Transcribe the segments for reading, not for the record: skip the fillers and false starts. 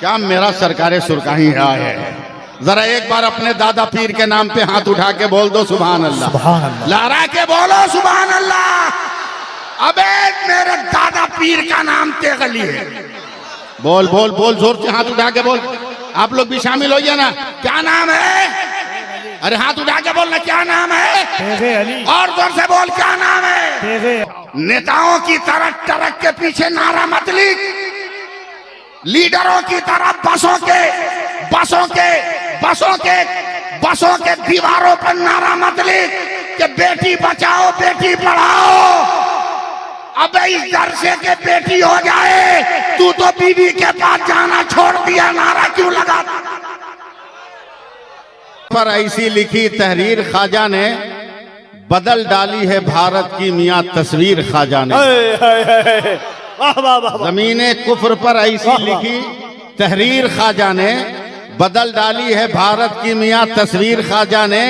क्या मेरा सरकारे सुरकाही है। जरा एक बार अपने दादा पीर के नाम पे हाथ उठा के बोल दो सुभान अल्लाह। सुभान अल्लाह। लहरा के बोलो सुभान अल्लाह। अबे मेरे दादा पीर का नाम तेगली है। बोल बोल बोल, जोर से हाथ उठा के बोल। आप लोग भी शामिल होइए ना। क्या नाम है? अरे हाथ उठा के बोलना, क्या नाम है? तेगे अली। और जोर से बोल, क्या नाम है? तेगे। नेताओं की तरह ट्रक के पीछे नारा मत लिख, लीडरों की तरह बसों के दीवारों पर नारा मत लिख कि बेटी बचाओ बेटी पढ़ाओ। अबे इस डर से के बेटी हो जाए, तू तो बीवी के पास जाना छोड़ दिया, नारा क्यों लगा? पर ऐसी लिखी तहरीर ख्वाजा ने, बदल डाली है भारत की मियां तस्वीर ख्वाजा ने। जमीने कुफ्र पर ऐसी लिखी तहरीर ख्वाजा ने, बदल डाली है भारत की मियां तस्वीर ख्वाजा ने।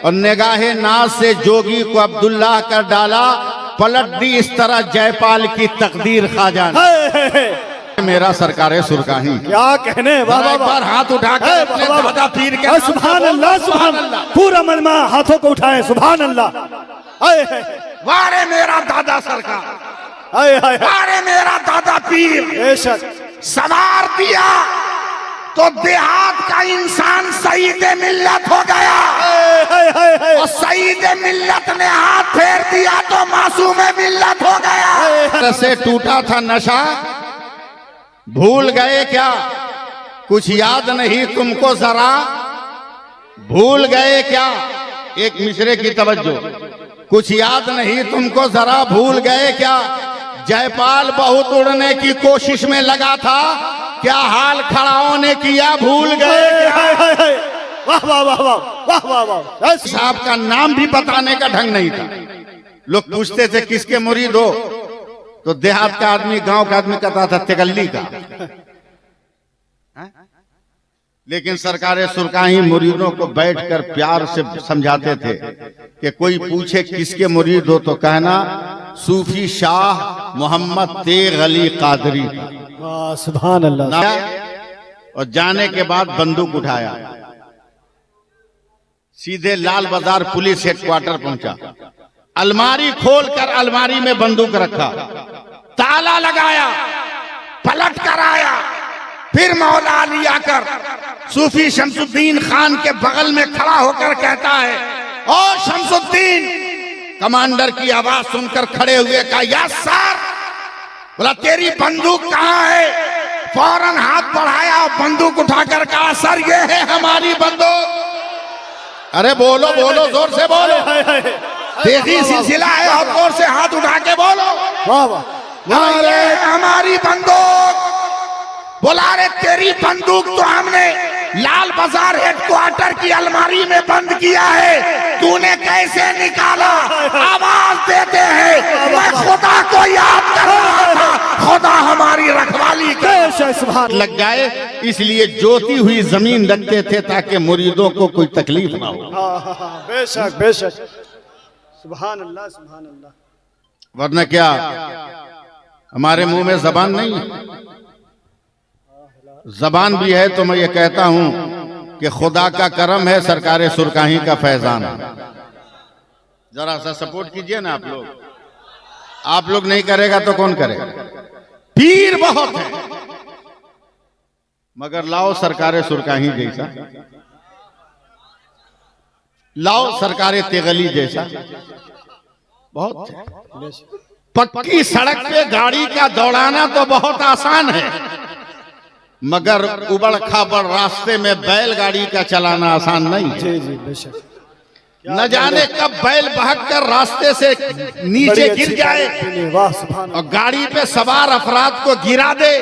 और निगाहे नाज से जोगी को अब्दुल्लाह कर डाला, पलट दी इस तरह जयपाल की तकदीर ख्वाजा ने। मेरा सरकारे सुरकाही। क्या कहने, एक बार हाथ उठा के अपने दादा पीर के सुभान अल्लाह, सुभान अल्लाह। पूरा मजमा हाथों को उठाए, सुभान अल्लाह। वारे मेरा दादा सरकार, वारे मेरा दादा पीर। बेशक सवार दिया तो देहात का इंसान शहीद मिल्लत हो गया, और शहीद मिल्लत ने हाथ फेर दिया तो मासूम मिल्लत हो गया। से टूटा था नशा, भूल गए क्या कुछ याद नहीं तुमको जरा, भूल गए क्या? एक मिसरे की तवज्जो। कुछ याद नहीं तुमको जरा, भूल गए क्या? जयपाल बहुत उड़ने की कोशिश में लगा था, क्या हाल खड़ाओं ने किया भूल गए क्या? वाह वाह वाह वाह वाह वाह। साहब का नाम भी बताने का ढंग नहीं था। लोग पूछते थे किसके मुरीद हो, तो देहात का आदमी, गांव का आदमी कहता था तेगल्ली का। लेकिन सरकारे सुरकाही मुरीदों को बैठकर प्यार से समझाते थे कि कोई पूछे किसके मुरीद हो तो कहना सूफी शाह मोहम्मद तेग अली कादरी। सुभान अल्लाह। और जाने के बाद बंदूक उठाया, सीधे लाल बाजार पुलिस हेडक्वार्टर पहुंचा, अलमारी खोलकर अलमारी में बंदूक रखा, ताला लगाया, पलट कर आया, फिर मौला अली आकर सूफी शमसुद्दीन खान के बगल में खड़ा होकर कहता है, ओ शमसुद्दीन। कमांडर की आवाज सुनकर खड़े हुए कहा, यस सर। बोला तेरी बंदूक कहां है? फौरन हाथ बढ़ाया, बंदूक उठाकर कहा, सर ये है हमारी बंदूक। अरे बोलो बोलो, जोर से बोलो, तेजी सिलसिला है, और जोर से हाथ उठा के बोलो। वाह वाह। अरे हमारी बंदूक। बोला रे तेरी बंदूक तो हमने लाल बाजार हेडक्वार्टर की अलमारी में बंद किया है, तूने कैसे निकाला? आवाज देते हैं, मैं खुदा को याद कर रहा था, खुदा हमारी रखवाली कर लग जाए, इसलिए जोती हुई जमीन रखते थे ताकि मुरीदों को कोई तकलीफ ना हो। बेशक बेशक। सुभान अल्लाह, सुभान अल्लाह। वरना क्या हमारे मुंह में जबान नहीं है? जबान भी है तो मैं ये कहता हूं कि खुदा का करम है, सरकारे सुरकाही का फैजान है। जरा सा सपोर्ट कीजिए ना आप लोग नहीं करेगा तो कौन करेगा? पीर बहुत है, मगर लाओ सरकारे सुरकाही जैसा, लाओ सरकारे तेगली जैसा बहुत है। पक्की सड़क पे गाड़ी का दौड़ाना तो बहुत आसान है, मगर उबड़ खाबड़ रास्ते में बैलगाड़ी का चलाना आसान नहीं है। जी जी बेशक। न जाने कब बैल भागकर रास्ते से नीचे गिर जाए और गाड़ी पे सवार अफराद को गिरा दे।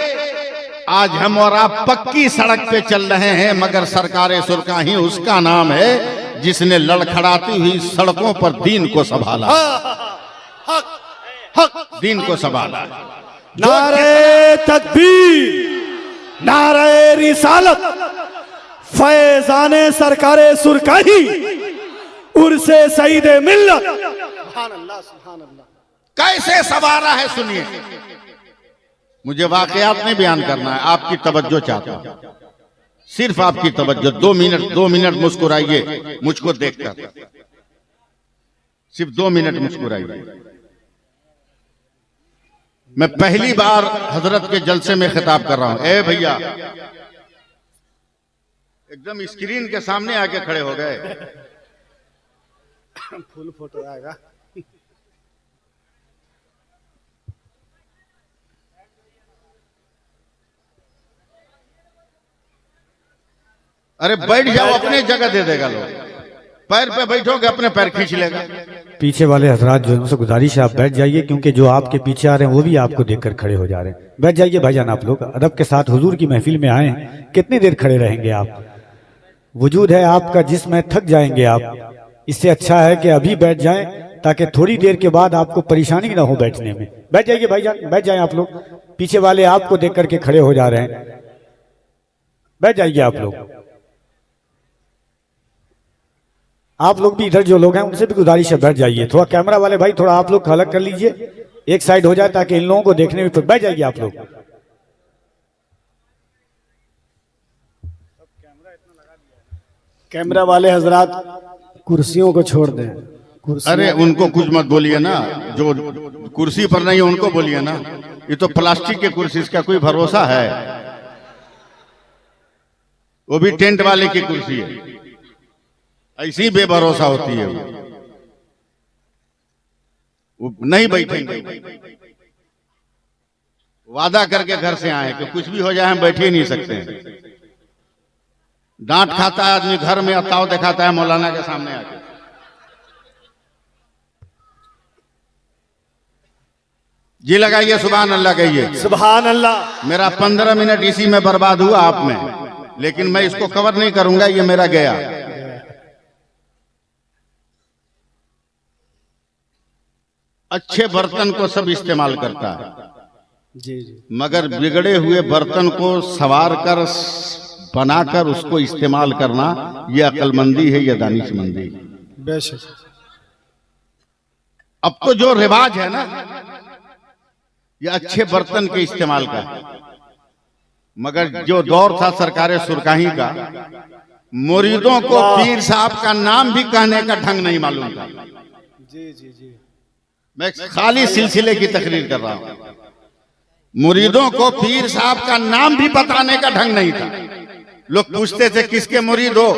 आज हम और आप पक्की सड़क पे चल रहे हैं, मगर सरकारे सुरकाही उसका नाम है जिसने लड़खड़ाती हुई सड़कों पर दीन को संभाला, दीन को संभाला। नारे तकबीर, नारे रिसालत, फैजाने सरकारे सुरकाही, उर्से सईद मिल्लत। सुभान अल्लाह, सुभान अल्लाह। कैसे सवारा है सुनिए। मुझे वाकयात नहीं बयान करना है, आपकी तवज्जो चाहता हूं, सिर्फ आपकी तवज्जो। 2 मिनट मुस्कुराइए मुझको देखकर, सिर्फ 2 मिनट मुस्कुराइए। मैं पहली बार हजरत के जलसे में खिताब कर रहा हूं। ए भैया, एकदम स्क्रीन के सामने आके खड़े हो गए। फुल फोटो आएगा। अरे बैठ जाओ, अपने जगह दे देगा लोग। पैर पे बैठोगे अपने पैर खींच लेगा। पीछे वाले हजरात जो उनसे गुजारिश है आप बैठ जाइए, क्योंकि जो आपके पीछे आ रहे हैं वो भी आपको देखकर खड़े हो जा रहे हैं। बैठ जाइए भाईजान, आप लोग अदब के साथ हुजूर की महफिल में आए हैं, कितनी देर खड़े रहेंगे आप? वजूद है आपका जिस्म है, थक जाएंगे आप। इससे अच्छा है कि अभी बैठ जाएं, ताकि थोड़ी देर के बाद आपको परेशानी ना हो बैठने में। बैठ जाइए भाईजान, बैठ जाएं आप लोग। पीछे वाले आपको देख करके खड़े हो जा रहे हैं, बैठ जाइए आप लोग। आप लोग भी इधर जो लोग हैं उनसे भी गुजारिश है बैठ जाइए। थोड़ा कैमरा वाले भाई, थोड़ा आप लोग अलग कर लीजिए, एक साइड हो जाए ताकि इन लोगों को देखने में। तो बैठ जाइए आप लोग। कैमरा वाले हजरात कुर्सियों को छोड़ दें। अरे उनको कुछ मत बोलिए ना, जो कुर्सी पर नहीं है उनको बोलिए ना। ये तो प्लास्टिक के कुर्सी, इसका कोई भरोसा है? वो भी टेंट वाले की कुर्सी है, ऐसी बेभरोसा होती है। वो नहीं बैठेंगे, वादा करके घर से आए कि कुछ भी हो जाए हम बैठ ही नहीं सकते हैं। डांट खाता है आदमी, घर में अताव दिखाता है मौलाना के सामने आके। जी लगाइए, सुभान अल्लाह कहिए। सुभान अल्लाह। मेरा 15 मिनट इसी में बर्बाद हुआ आप में, लेकिन मैं इसको कवर नहीं करूंगा, ये मेरा गया। अच्छे बर्तन को सब इस्तेमाल करता है, जी जी, मगर बिगड़े हुए बर्तन को संवार कर बनाकर उसको इस्तेमाल करना, यह अक्लमंदी है, यह दानिशमंदी है। बेशक। अब तो जो रिवाज है ना, ये अच्छे बर्तन के इस्तेमाल का है, मगर जो दौर था सरकारे सुरकाही का, मुरीदों को पीर साहब का नाम भी कहने का ढंग नहीं मालूम था। जी जी जी। मैं खाली सिलसिले की तकरीर कर रहा हूं। मुरीदों को पीर साहब का नाम भी बताने का ढंग नहीं था। लोग पूछते थे किसके मुरीद हो,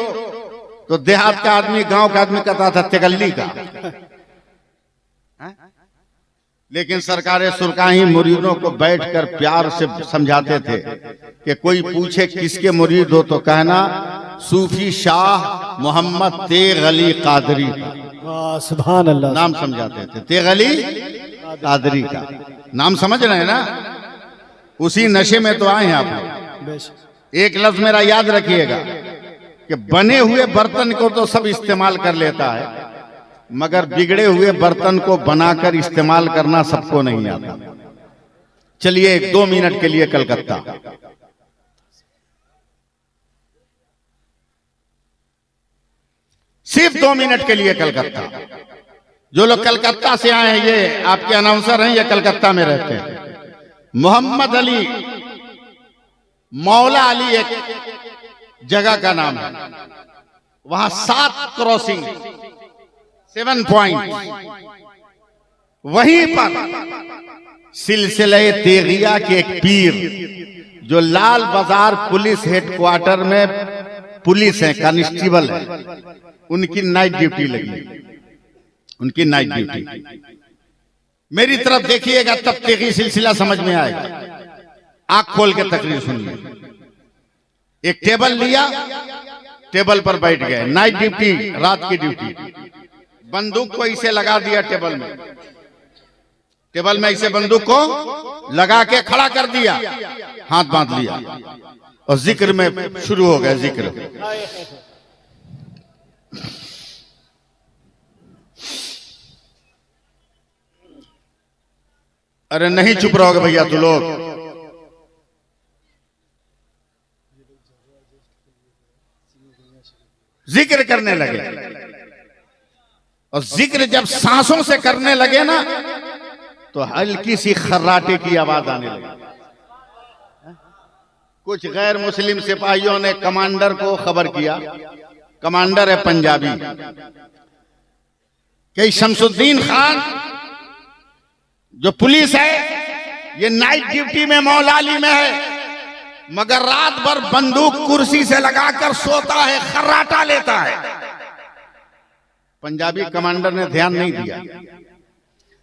तो देहात का आदमी, गांव का आदमी कहता था तेगल्ली का। लेकिन सरकारे सुरकाही मुरीदों को बैठकर प्यार से समझाते थे कि कोई पूछे किसके मुरीद हो तो कहना सूफी शाह मोहम्मद तेग अली कादरी का। सुभान अल्लाह। नाम समझाते थे, तेग अली कादरी का नाम समझ रहे हैं ना? उसी नशे में तो आए हैं आप। एक लफ्ज मेरा याद रखिएगा कि बने हुए बर्तन को तो सब इस्तेमाल कर लेता है, मगर बिगड़े हुए बर्तन को बनाकर इस्तेमाल करना सबको नहीं आता। चलिए 2 मिनट के लिए कलकत्ता। सिर्फ 2 मिनट के लिए कलकत्ता। जो लोग कलकत्ता से आए हैं, ये आपके अनाउंसर हैं, ये कलकत्ता में रहते हैं। मोहम्मद अली, मौला अली एक जगह का नाम है, वहां 7 क्रॉसिंग, 7 पॉइंट, वहीं पर सिलसिले तेगिया के एक पीर जो लाल बाजार पुलिस हेडक्वार्टर में पुलिस है, कांस्टेबल है, उनकी नाइट ड्यूटी लगी। उनकी नाइट ड्यूटी। मेरी तरफ देखिएगा तब तेगी सिलसिला समझ में आएगा। आंख खोल के तकरीर सुनिए। एक टेबल लिया, टेबल पर बैठ गए, नाइट ड्यूटी, रात की ड्यूटी। बंदूक को इसे लगा दिया टेबल में, टेबल में इसे बंदूक को लगा के खड़ा कर दिया, हाथ बांध लिया और जिक्र में शुरू हो गया। जिक्र अरे नहीं चुप रहोगे भैया तू लोग। जिक्र करने लगे, और जिक्र जब सांसों से करने लगे ना, तो हल्की सी खर्राटे की आवाज आने लगी। कुछ गैर मुस्लिम सिपाहियों ने कमांडर को खबर किया, कमांडर है पंजाबी, कि शमसुद्दीन खान जो पुलिस है ये नाइट ड्यूटी में मौलाली में है, मगर रात भर बंदूक कुर्सी से लगाकर सोता है, खर्राटा लेता है। पंजाबी कमांडर ने ध्यान नहीं दिया,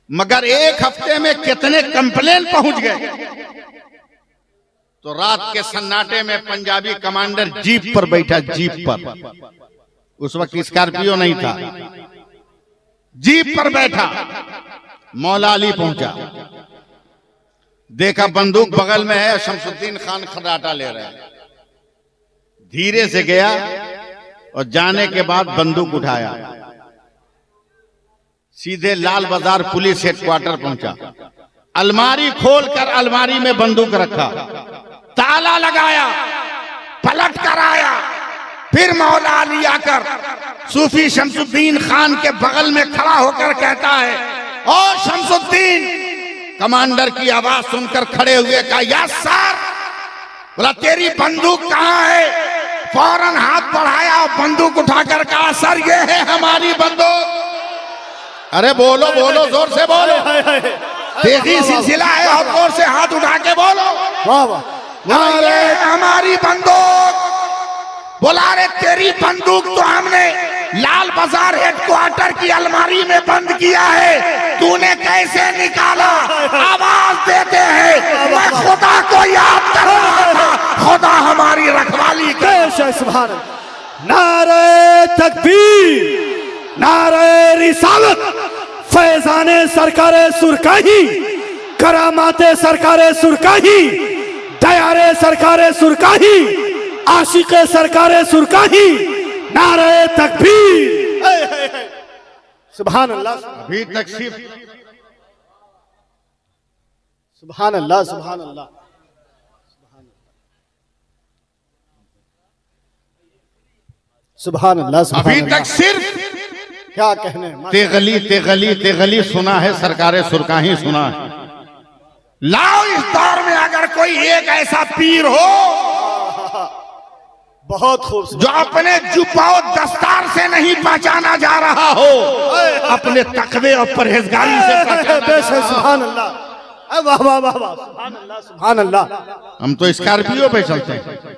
मगर एक हफ्ते में कितने कंप्लेन पहुंच गए। तो रात के सन्नाटे में पंजाबी कमांडर जीप पर बैठा, जीप पर, उस वक्त स्कॉर्पियो नहीं था, जीप पर बैठा, मौलाली पहुंचा, देखा बंदूक बगल में है, शमसुद्दीन खान खर्राटा ले रहे हैं। धीरे से गया और जाने के बाद बंदूक उठाया, सीधे लाल बाजार पुलिस हेडक्वार्टर पहुंचा, अलमारी खोलकर अलमारी में बंदूक रखा, ताला लगाया, पलट कर आया, फिर मौला अली आकर सूफी शमसुद्दीन खान के बगल में खड़ा होकर कहता है, ओ शमसुद्दीन। कमांडर की आवाज सुनकर खड़े हुए कहा, यस सर। बोला तेरी बंदूक कहां है? फौरन हाथ बढ़ाया और बंदूक उठाकर कहा, सर ये है हमारी बंदूक। अरे बोलो बोलो, जोर से बोलो, तेजी सिलसिला है, और जोर से हाथ उठा के बोलो, वाह वाह, अरे हमारी बंदूक। बोला अरे तेरी बंदूक तो हमने लाल बाजार हेडक्वार्टर की अलमारी में बंद किया है, तूने कैसे निकाला? आवाज देते हैं, मैं खुदा को याद कर रहा था, खुदा हमारी रखवाली करे। सुभान अल्लाह। नारे तकबीर, नारे रिसालत, फैजाने सरकारे सुरकाही, करामाते सरकारे सुरकाही, दयारे सरकारे सुरकाही, आशिके सरकारे सुरकाही, नारे तकबीर। सुभान अल्लाह। अभी तक सिर्फ सुभान अल्लाह, सुभान अल्लाह, सुभान अल्लाह, सुभान अभी अल्लाह। तक सिर्फ क्या कहने, तेगली तेगली तेगली सुना है, सरकारे सुरकाही सुना है। लाओ इस दौर में अगर कोई एक ऐसा पीर हो बहुत खूब, जो अपने जुब्बाओ दस्तार से नहीं पहचाना जा रहा हो, अपने तकवे और परहेजगारी से पहचाना जा रहा हो। सुभान अल्लाह, वाह वाह वाह वाह, सुभान अल्लाह, सुभान अल्लाह। हम तो स्कॉर्पियो पे चलते हैं,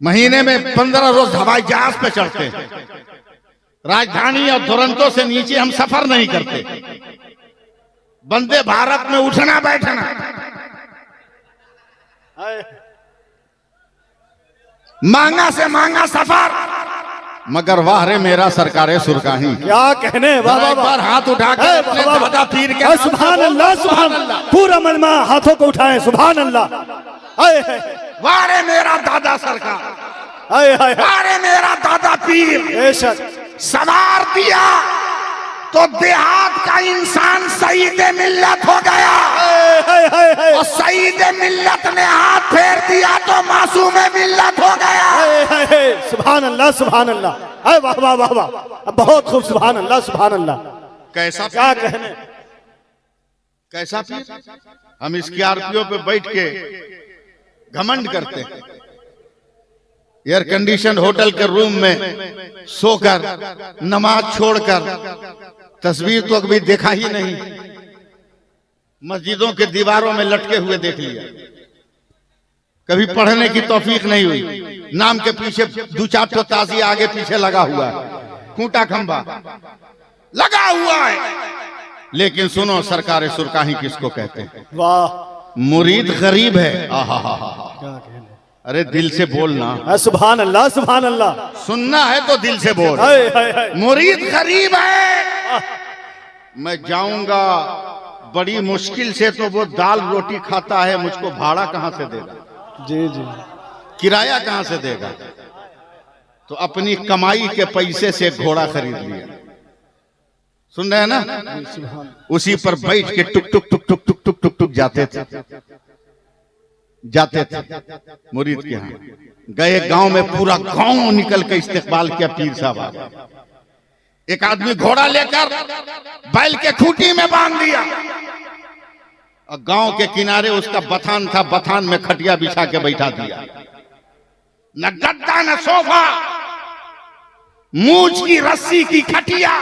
महीने में 15 रोज हवाई जहाज पे चढ़ते हैं, राजधानी और दुरंतो से नीचे हम सफर नहीं करते, वंदे भारत में उठना बैठना, महंगा से महंगा सफर, मगर वाह रे मेरा सरकारे सुरकाही। क्या कहने, वाह वाह, एक बार हाथ उठा के अपने दादा पीर के सुभान अल्लाह, सुभान अल्लाह, पूरा मजमा हाथों को उठाए, सुभान अल्लाह। वाह रे मेरा दादा सरकार, वाह रे मेरा दादा पीर, बेशक सवार दिया तो देहात का इंसान शहीद मिल्लत हो गया, और शहीद मिल्लत ने हाथ फेर दिया तो मासूम मिल्लत हो गया। सुभान अल्लाह, सुभान अल्लाह, वाह वाह वाह वाह, बहुत खूब, सुभान अल्लाह, सुभान अल्लाह। कैसा क्या कहने, कैसा पीर? हम स्कॉर्पियो पे बैठ के घमंड करते हैं, एयर कंडीशन होटल के रूम में सोकर, नमाज छोड़कर, तस्वीर तो कभी देखा ही नहीं, मस्जिदों के दीवारों में लटके हुए देख लिया, कभी पढ़ने की तौफीक नहीं हुई, नाम के पीछे 2-4 तो ताजी आगे पीछे लगा हुआ है, खूंटा खंबा लगा हुआ है। लेकिन सुनो, सरकारे सुरकाही किसको कहते हैं? वाह, मुरीद गरीब है। आहा, क्या कहने, अरे दिल से बोलना, सुभान अल्लाह, सुभान अल्लाह, सुनना है तो दिल से बोल। मुरीद गरीब है, मैं जाऊंगा बड़ी मुश्किल से, तो वो दाल रोटी खाता है, मुझको भाड़ा कहां से देगा? जी जी, किराया कहां से देगा? तो अपनी कमाई के पैसे से घोड़ा खरीद लिया, सुन रहे हैं ना? उसी पर बैठ के टुक टुक टुक टुक टुक टुक टुक टुक जाते थे मुरीद के यहाँ। गए गांव में, पूरा गांव निकल के इस्तेकबाल किया, पीर साहब। एक आदमी घोड़ा लेकर बैल के खूंटी में बांध दिया, और गांव के किनारे उसका बथान था, बथान में खटिया बिछा के बैठा दिया, न गद्दा न सोफा, मूंछ की रस्सी की खटिया,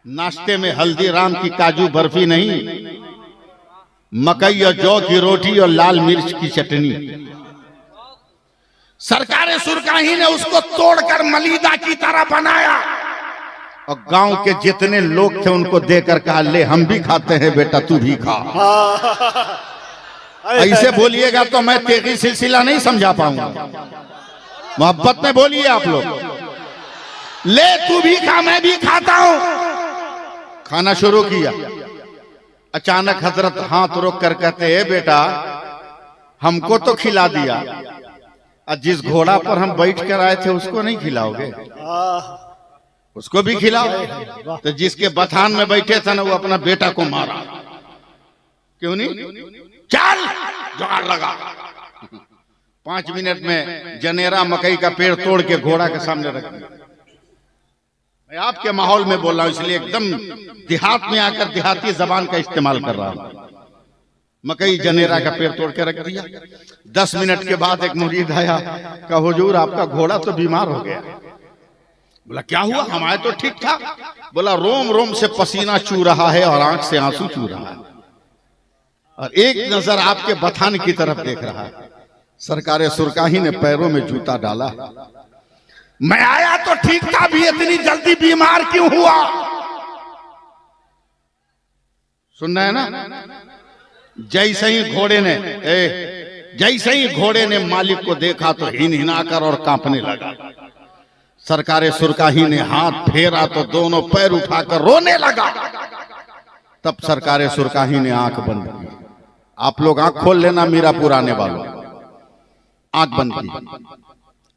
नाश्ते में हल्दीराम की काजू बर्फी नहीं, मकई और जौ की रोटी और लाल मिर्च की चटनी। सरकार सुरकाही ने उसको तोड़कर मलीदा की तरह बनाया और गांव के जितने लोग थे उनको देकर कहा, ले हम भी खाते हैं बेटा, तू भी खा। ऐसे बोलिएगा तो मैं तेगी सिलसिला नहीं समझा पाऊंगा, मोहब्बत में बोलिए आप लोग। ले तू भी खा, मैं भी खाता हूं। खाना शुरू किया, अचानक हजरत हाथ रोक कर कहते हैं, बेटा हमको तो खिला दिया, और जिस घोड़ा पर हम बैठ कर आए थे उसको नहीं खिलाओगे? उसको भी खिलाओ। तो जिसके बथान में बैठे थे ना, वो अपना बेटा को मारा। क्यों नहीं? चल जुगाड़ लगा। 5 मिनट में जनेरा मकई का पेड़ तोड़ के घोड़ा के सामने रख दिया। मैं आपके माहौल में बोल रहा हूं, इसलिए एकदम देहात में आकर देहाती जबान का इस्तेमाल कर रहा हूं। मकई जनेरा का पेड़ तोड़ के रख दिया। 10 मिनट के बाद एक मुरीद आया, कहा हुजूर आपका घोड़ा तो बीमार हो गया। बोला क्या हुआ? हमारे तो ठीक था। बोला रोम रोम से पसीना चू रहा है और आंख से आंसू चू रहा है, और एक नजर आपके बथान की तरफ देख रहा है। सरकार सुरकाही ने पैरों में जूता डाला। मैं आया तो ठीक था, भी इतनी जल्दी बीमार क्यों हुआ? सुन रहे हैं ना? जैसे ही घोड़े ने मालिक को देखा तो हिन हिनाकर और कांपने लगा। सरकार सुरकाही ने हाथ फेरा तो दोनों पैर उठाकर रोने लगा। तब सरकार सुरकाही ने आंख बंद की। आप लोग आंख खोल लेना, मीरापुर आने वालों, आंख बंद की।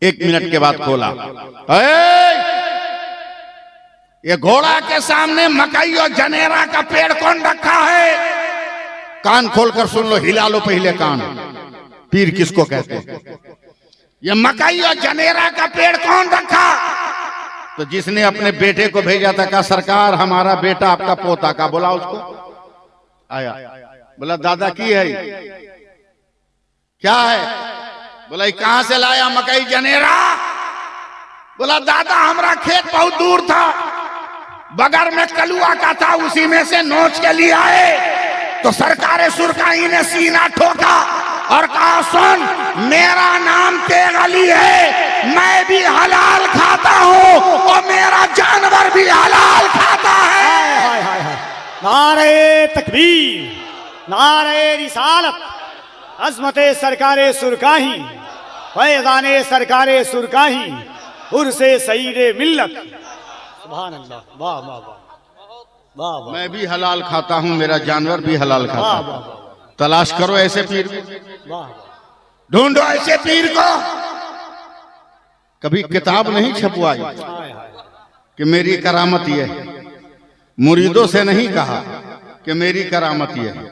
1 मिनट के बाद खोला। ये घोड़ा के सामने मकई और जनेरा का पेड़ कौन रखा है? कान खोलकर सुन लो, हिला लो पहले कान। पीर किसको कहते हैं? ये मकई और जनेरा का पेड़ कौन रखा? तो जिसने अपने बेटे को भेजा था, कहा सरकार हमारा बेटा आपका पोता का। बोला उसको, आया। बोला दादा की है, क्या है? बोला कहां से लाया मकई जनेरा? बोला दादा हमारा खेत बहुत दूर था, बगैर में कलुआ का था, उसी में से नोच के लिए आए। तो सरकार सुरकाही ने सीना ठोका और कहा सुन, मेरा नाम तेग अली है, मैं भी हलाल खाता हूं और मेरा जानवर भी हलाल खाता है। नारे तकबीर, नारे रिसालत, अज़मते सरकारे सुरकाही, फैज़ाने सरकारे सुरकाही, उर्से सईदे मिल्लत। सुभान अल्लाह, वाह वाह वाह वाह। मैं भी हलाल खाता हूं, मेरा जानवर भी हलाल खाता है। तलाश करो ऐसे पीर, ढूंढो ऐसे पीर को। कभी किताब नहीं छपवाई कि मेरी करामत यह है, मुरीदों से नहीं कहा कि मेरी करामत यह है।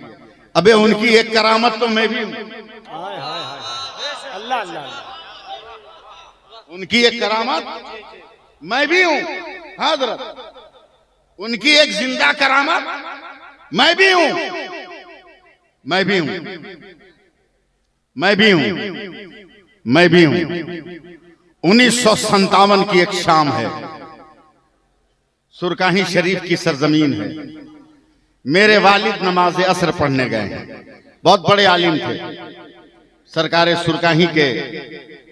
अबे उनकी एक करामत तो मैं भी हूं। अल्लाह अल्लाह, उनकी एक करामत मैं भी हूं। हजरत उनकी एक जिंदा करामत मैं भी हूं, मैं भी हूं, मैं भी हूं, मैं भी हूं। 1957 की एक शाम है, सुरकाही शरीफ की सरजमीन है। मेरे वालिद नमाज असर पढ़ने गए हैं, बहुत बड़े आलिम थे, सरकार सुरकाही के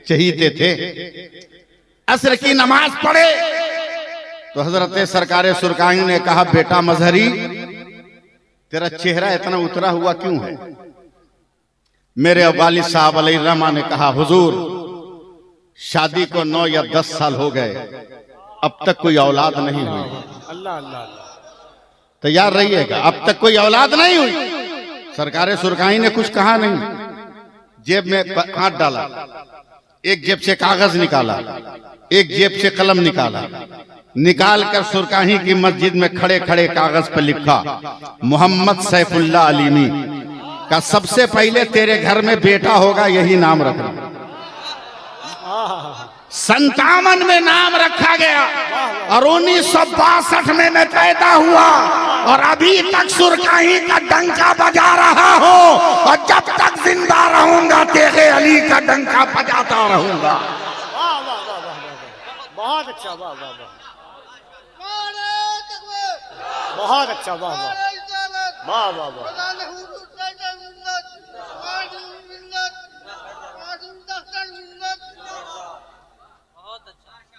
चहीते थे। असर की नमाज पढ़े तो हजरत सरकार सुरकाही ने कहा, बेटा मजहरी तेरा चेहरा इतना उतरा हुआ क्यों है? मेरे वालिद साहब अलैहिर्रहमा ने कहा, हुजूर शादी को 9 या 10 साल हो गए, अब तक कोई औलाद नहीं हुई। अल्लाह अल्लाह, तैयार रहिएगा, अब तक कोई औलाद नहीं हुई। सरकार सुरकाही ने कुछ कहा नहीं, जेब में हाथ डाला, एक जेब से कागज निकाला, एक जेब से कलम निकाला, निकाल कर सुरकाही की मस्जिद में खड़े खड़े कागज पर लिखा, मोहम्मद सैफुल्लाह अलीमी का सबसे पहले तेरे घर में बेटा होगा, यही नाम रखना। 57 में नाम रखा गया और 1962 में मैं पैदा हुआ और अभी तक सुरकाही का डंका बजा रहा हूं और जब तक जिंदा रहूंगा तेरे अली का डंका बजाता रहूंगा। बहुत अच्छा, वाह वाह वाह, बहुत अच्छा, वाह वाह वाह वाह वाह।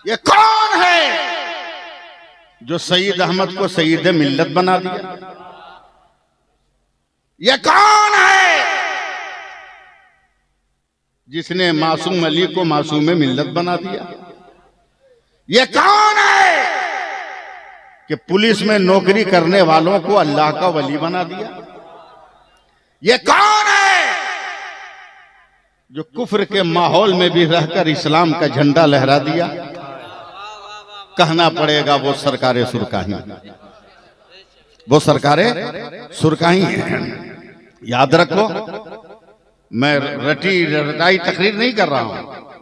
ये कौन है जो सईद अहमद को सईद मिल्लत बना दिया? ये कौन है जिसने मासूम अली को मासूम मिल्लत बना दिया? ये कौन है कि पुलिस में नौकरी करने वालों को अल्लाह का वली बना दिया? ये कौन है जो कुफ्र के माहौल में भी रहकर इस्लाम का झंडा लहरा दिया? कहना पड़ेगा वो सरकारे सुरकाही, वो सरकारे सुरकाही हैं। याद रखो, मैं रटाई तकरीर नहीं कर रहा हूं,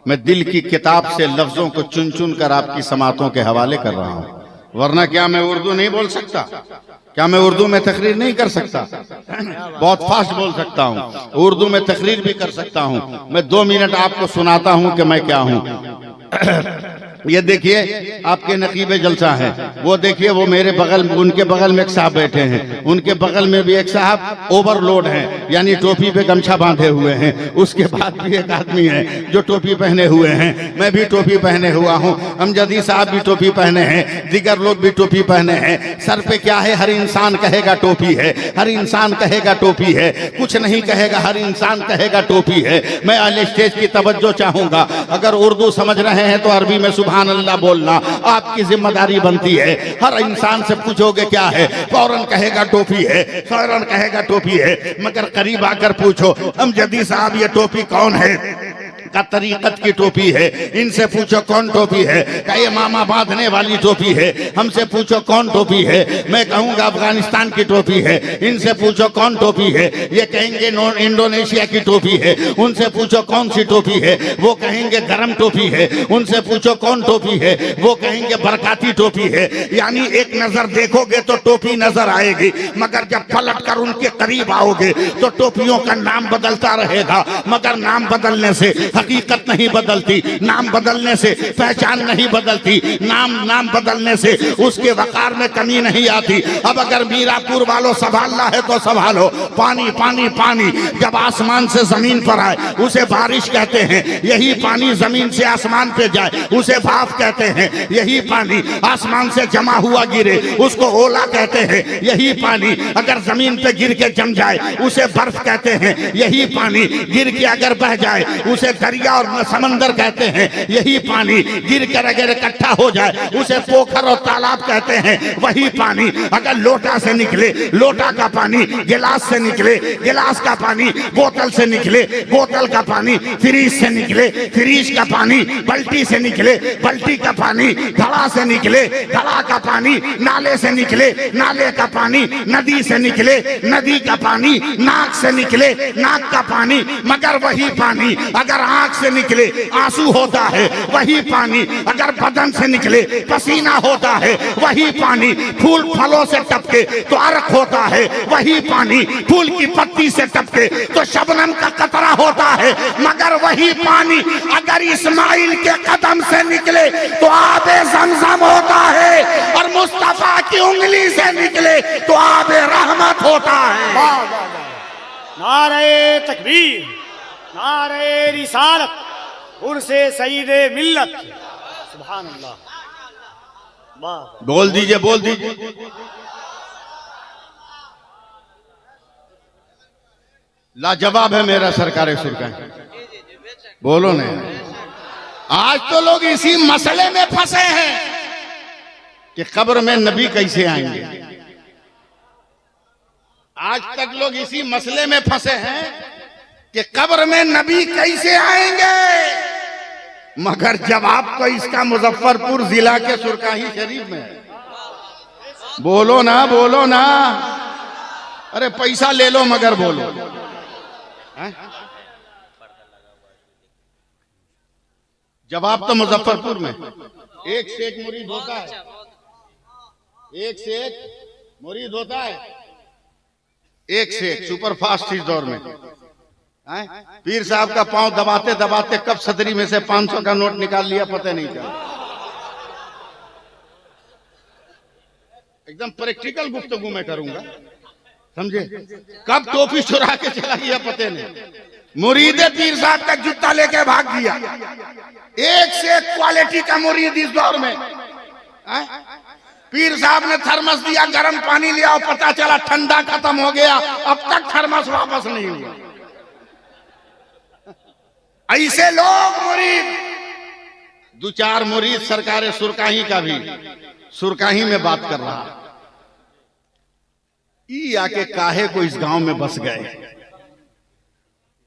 मैं दिल की किताब से लफ्जों को चुन चुन कर आपकी समातों के हवाले कर रहा हूं। वरना क्या मैं उर्दू नहीं बोल सकता? क्या मैं उर्दू में तकरीर नहीं कर सकता? बहुत फास्ट बोल सकता हूं, उर्दू में तकरीर भी कर सकता हूं। मैं 2 मिनट आपको सुनाता हूं कि मैं क्या हूं। ये देखिए आपके नकीबे जलसा है, वो देखिए वो मेरे बगल, उनके बगल में एक साहब बैठे हैं, उनके बगल में भी एक साहब ओवरलोड हैं, यानी टोपी पे गमछा बांधे हुए हैं। उसके बाद भी एक आदमी है जो टोपी पहने हुए हैं, मैं भी टोपी पहने हुआ हूँ, अमजदी साहब भी टोपी पहने हैं, दिगर लोग भी टोपी पहने हैं। सर पे क्या है? हर इंसान कहेगा टोपी है, हर इंसान कहेगा टोपी है, कुछ नहीं कहेगा, हर इंसान कहेगा टोपी है। मैं अहले स्टेज की तवज्जो चाहूंगा, अगर उर्दू समझ रहे हैं तो अरबी में सुभान अल्लाह बोलना आपकी जिम्मेदारी बनती है। हर इंसान से पूछोगे क्या है, फौरन कहेगा टोपी है, फौरन कहेगा टोपी है। मगर करीब आकर पूछो अमजदी साहब ये टोपी कौन है? का तरीकत की टोपी है। इनसे पूछो कौन टोपी है? क्या ये मामा बांधने वाली टोपी है? हमसे पूछो कौन टोपी है? मैं कहूंगा अफगानिस्तान की टोपी है। इनसे पूछो कौन टोपी है? ये कहेंगे इंडोनेशिया की टोपी है। उनसे पूछो कौन सी टोपी है? वो कहेंगे गरम टोपी है। उनसे पूछो कौन टोपी है? वो कहेंगे बरकाती टोपी है। यानी एक नजर देखोगे तो टोपी नजर आएगी, मगर जब पलट कर उनके करीब आओगे तो टोपियों का नाम बदलता रहेगा, मगर नाम बदलने से हकीकत नहीं बदलती, नाम बदलने से पहचान नहीं बदलती, नाम बदलने से उसके वकार में कमी नहीं आती। अब अगर मीरापुर वालों संभालना है तो संभालो। पानी पानी पानी जब आसमान से जमीन पर आए उसे बारिश कहते हैं, यही पानी जमीन से आसमान पे जाए उसे भाप कहते हैं, यही पानी आसमान से जमा हुआ गिरे उसको ओला कहते हैं, यही पानी अगर जमीन पे गिर के जम जाए उसे बर्फ कहते हैं, यही पानी गिर के अगर बह जाए उसे दरिया और समंदर कहते हैं, यही पानी गिर कर अगर इकट्ठा हो जाए उसे पोखर और तालाब कहते हैं, वही पानी अगर लोटा से निकले, लोटा का पानी गिलास से निकले, गिलास का पानी बोतल से निकले, बोतल का पानी फ्रीज से निकले, फ्रीज का पानी बल्टी से निकले, बल्टी का पानी घड़ा से निकले, घड़ा का पानी नाले से निकले, नाले का पानी नदी से निकले, नदी का पानी नाक से निकले, नाक का पानी, मगर वही पानी अगर आंख से निकले आंसू होता है, वही पानी अगर बदन से निकले पसीना होता है, वही पानी फूल फलों से टपके तो अर्क होता है, वही पानी फूल की पत्ती से टपके तो शबनम का कतरा होता है, मगर वही पानी अगर इस्माइल के कदम से निकले तो आबे ज़मज़म होता है, और मुस्तफा की उंगली से निकले तो आबे रहमत होता है। नारे तकबीर, नारे रिसालत, उर्से सईदे मिल्लत, सुभान अल्लाह। वाह, बोल दीजिए, बोल दीजिए। लाजवाब है मेरा सरकारे सुरकाही, बोलो नहीं। आज तो लोग इसी मसले में फंसे हैं कि कब्र में नबी कैसे आएंगे। आज तक लोग इसी मसले में फंसे हैं कि कब्र में नबी कैसे आएंगे, मगर जवाब तो इसका मुजफ्फरपुर जिला के सुरकाही शरीफ में है। बोलो ना, बोलो ना, अरे पैसा ले लो मगर बोलो। है? जवाब तो मुजफ्फरपुर में एक से एक मुरीद होता है, एक से एक मुरीद होता है, एक से एक सुपर फास्ट इस दौर में। पीर साहब का पांव दबाते दबाते कब सदरी में से 500 का नोट निकाल लिया पता नहीं चला। एकदम प्रैक्टिकल गुफ्तगू मैं करूंगा, समझे। कब टोपी चुरा के चला गया पता नहीं। मुरीदे पीर साहब का जूता लेके भाग दिया। एक से एक क्वालिटी का मुरीद इस दौर में। पीर साहब ने थर्मस दिया, गर्म पानी लिया और पता चला ठंडा खत्म हो गया, अब तक थर्मस वापस नहीं हुआ। ऐसे लोग मुरीद। दो चार मुरीद सरकार सुरकाही का भी सुरकाही में बात कर रहा। ई आके काहे को इस गांव में बस गए।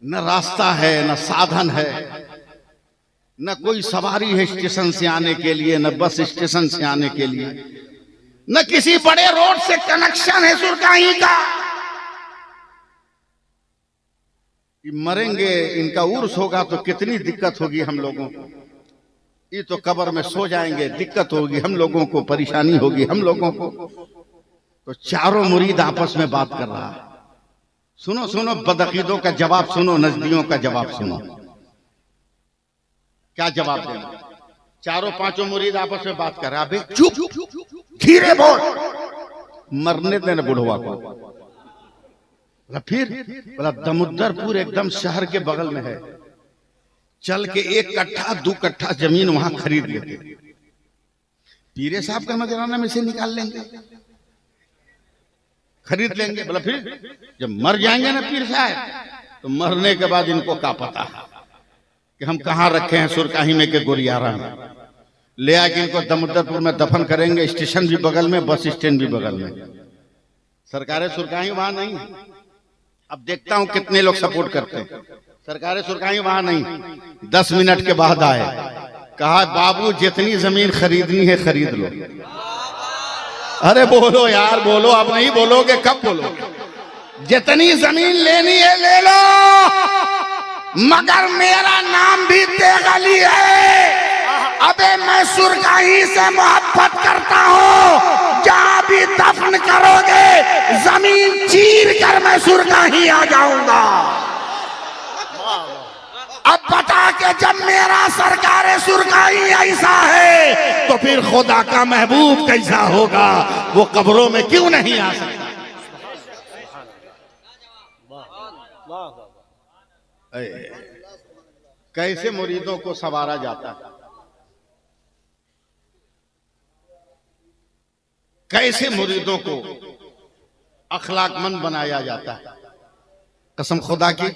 न रास्ता है, न साधन है, न कोई सवारी है स्टेशन से आने के लिए, न बस स्टेशन से आने के लिए, न किसी बड़े रोड से कनेक्शन है सुरकाही का। मरेंगे, इनका उर्स होगा तो कितनी दिक्कत होगी हम लोगों को। ये तो कब्र में सो जाएंगे, दिक्कत होगी हम लोगों को, परेशानी होगी हम लोगों को। तो चारों मुरीद आपस में बात कर रहा है। सुनो सुनो, बदअकीदों का जवाब सुनो, नजदियों का जवाब सुनो। क्या जवाब देना? चारों पांचों मुरीद आपस में बात कर रहा है। चुप, धीरे बोल, मरने देना बुढ़वा को। फिर बोला दमुद्दरपुर एकदम शहर के बगल में है, चल के 1 कट्ठा 2 कट्ठा जमीन वहां खरीद लेते, पीरे साहब का नजराना में से निकाल लेंगे, खरीद लेंगे। बोला फिर जब मर जाएंगे ना पीर साहब, तो मरने के बाद इनको क्या पता कि हम कहाँ रखे हैं सुरकाही में के गोरियारा में। ले आके इनको दमुद्दरपुर में दफन करेंगे। स्टेशन भी बगल में, बस स्टैंड भी बगल में। सरकारें सुरकाही वहां नहीं। अब देखता हूं कितने लोग सपोर्ट करते हैं। सरकारें सुरकाही वहां नहीं। 10 मिनट के बाद आए, कहा बाबू जितनी जमीन खरीदनी है खरीद लो। अरे बोलो यार, बोलो, अब नहीं बोलोगे कब बोलोगे? जितनी जमीन लेनी है ले लो, मगर मेरा नाम भी तेगली है। अबे मैं सुरकाही से मोहब्बत करता हूँ। जहां भी दफन करोगे जमीन चीर कर मैं सुरकाही आ जाऊंगा। अब बता के जब मेरा सरकार सुरकाही ऐसा है तो फिर खुदा का महबूब कैसा होगा? वो कब्रों में क्यों नहीं आ सकता? कैसे मुरीदों को संवारा जाता है, कैसे मुरीदों को अखलाकमंद बनाया जाता है। कसम खुदा की,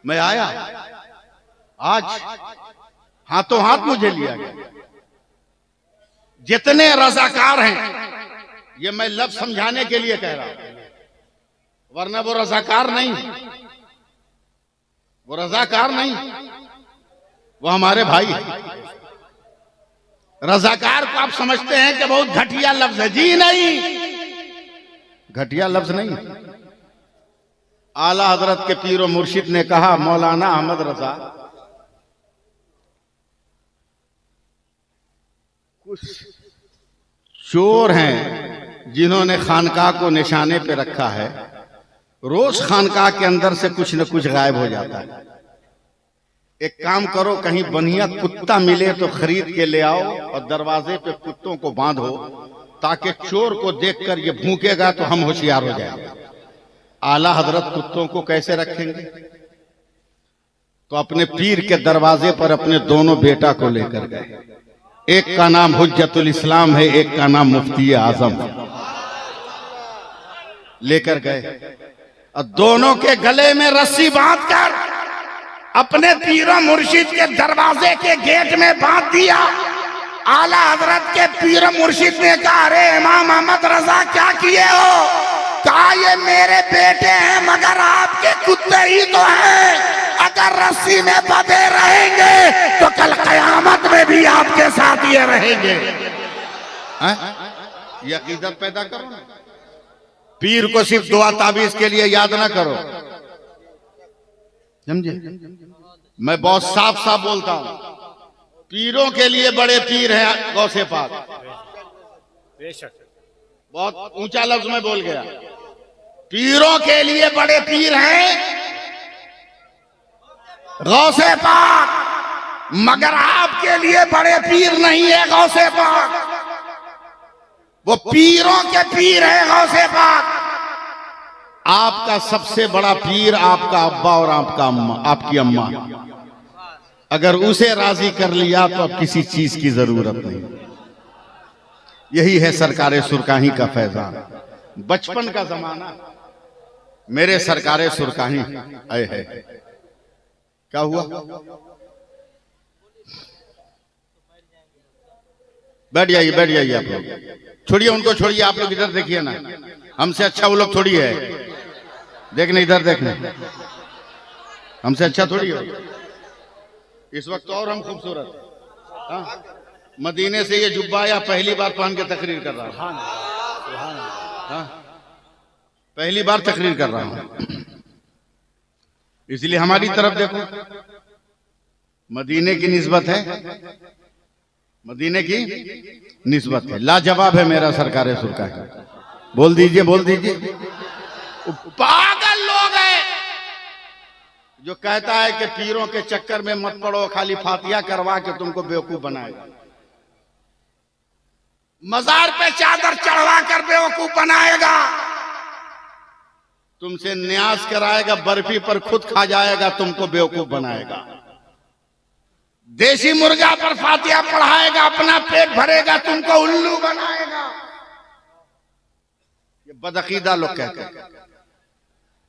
मैं आया आज हाथों हाथ मुझे लिया गया। जितने रजाकार हैं, ये मैं लफ्ज समझाने के लिए कह रहा हूं, वरना वो रजाकार नहीं, वो रजाकार नहीं, वो हमारे भाई हैं। रजाकार को आप समझते हैं कि बहुत घटिया लफ्ज है। जी नहीं, घटिया लफ्ज नहीं। आला हजरत के पीर और मुर्शिद ने कहा, मौलाना अहमद रजा, कुछ चोर हैं जिन्होंने खानकाह को निशाने पे रखा है। रोज खानकाह के अंदर से कुछ न कुछ गायब हो जाता है। एक काम करो, कहीं बढ़िया कुत्ता मिले तो खरीद के ले आओ और दरवाजे पे कुत्तों को बांधो, ताकि चोर को देखकर ये भूकेगा तो हम होशियार हो जाएंगे। आला हजरत कुत्तों को कैसे रखेंगे? तो अपने पीर के दरवाजे पर अपने दोनों बेटा को लेकर गए। एक का नाम हुज्जतुल इस्लाम है, एक का नाम मुफ्ती आजम। लेकर गए और दोनों के गले में रस्सी बांधकर अपने पीरों मुर्शिद के दरवाजे के गेट में बांध दिया। आला हजरत के पीर मुर्शिद ने कहा, अरे इमाम अहमद रजा क्या किए हो? कहा, ये मेरे बेटे हैं मगर आपके कुत्ते ही तो हैं। अगर रस्सी में बंधे रहेंगे तो कल कयामत में भी आपके साथ ये रहेंगे। ये अकीदत पैदा करो। पीर को सिर्फ दुआ ताबीज के लिए याद ना करो, समझे? मैं बहुत साफ साफ बोलता हूं, पीरों के लिए बड़े पीर हैं गौसे पाक। बहुत ऊंचा लफ्ज में बोल गया। पीरों के लिए बड़े पीर हैं गौसे पाक, मगर आपके लिए बड़े पीर नहीं है गौसे पाक। वो पीरों के पीर है गौसे पाक। आपका सबसे बड़ा पीर आपका अब्बा और आपका अम्मा, आपकी अम्मा। अगर उसे राजी कर लिया तो अब किसी चीज की जरूरत नहीं। यही है सरकारे सुरकाही का फैजान। बचपन का जमाना मेरे सरकारे सुरकाही आए है। क्या हुआ? बैठ जाइए, बैठ जाइए आप लोग। छोड़िए उनको, छोड़िए। आप लोग इधर देखिए ना, हमसे अच्छा वो लोग थोड़ी है। देखने इधर, देखने हमसे अच्छा थोड़ी है। इस वक्त और हम खूबसूरत। हाँ, मदीने से ये जुब्बा या पहली बार पहन के तकरीर कर रहा हूं। हाँ, पहली बार तकरीर कर रहा हूं, इसलिए हमारी तरफ देखो। मदीने की निस्बत है, मदीने की निस्बत है। लाजवाब है मेरा सरकारे सुरकाही। बोल दीजिए, बोल दीजिए। पागल लोग हैं जो कहता है कि पीरों के चक्कर में मत पड़ो, खाली फातिया करवा के तुमको बेवकूफ बनाएगा। मजार पे चादर चढ़वा कर बेवकूफ बनाएगा, तुमसे न्यास कराएगा, बर्फी पर खुद खा जाएगा, तुमको बेवकूफ बनाएगा। देसी मुर्गा पर फातिया पढ़ाएगा, अपना पेट भरेगा, तुमको उल्लू बनाएगा। ये बदअकीदा लोग कहते हैं।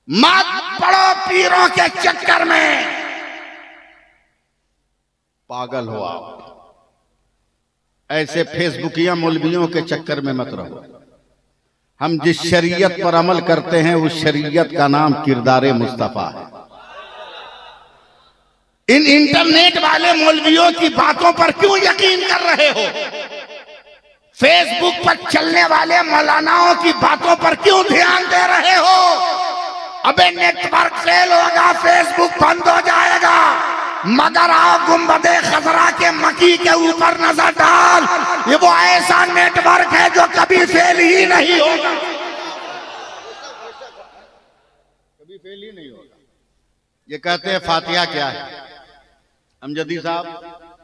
मत पड़ो पीरों के चक्कर में, पागल हो आप। ऐसे फेसबुकिया मौलवियों के चक्कर में मत रहो। हम जिस शरीयत पर अमल करते हैं उस शरीयत का नाम किरदारे मुस्तफा है। इन इंटरनेट वाले मौलवियों की बातों पर क्यों यकीन कर रहे हो? फेसबुक पर चलने वाले मौलानाओं की बातों पर क्यों ध्यान दे रहे हो? अबे नेटवर्क फेल होगा, फेसबुक बंद हो जाएगा, मगर आओ गुंबदे खजरा के मकी के ऊपर नजर डाल। ये वो ऐसा नेटवर्क है जो कभी फेल ही नहीं होगा, कभी फेल ही नहीं होगा। ये कहते हैं फातिहा क्या है? अमजदी साहब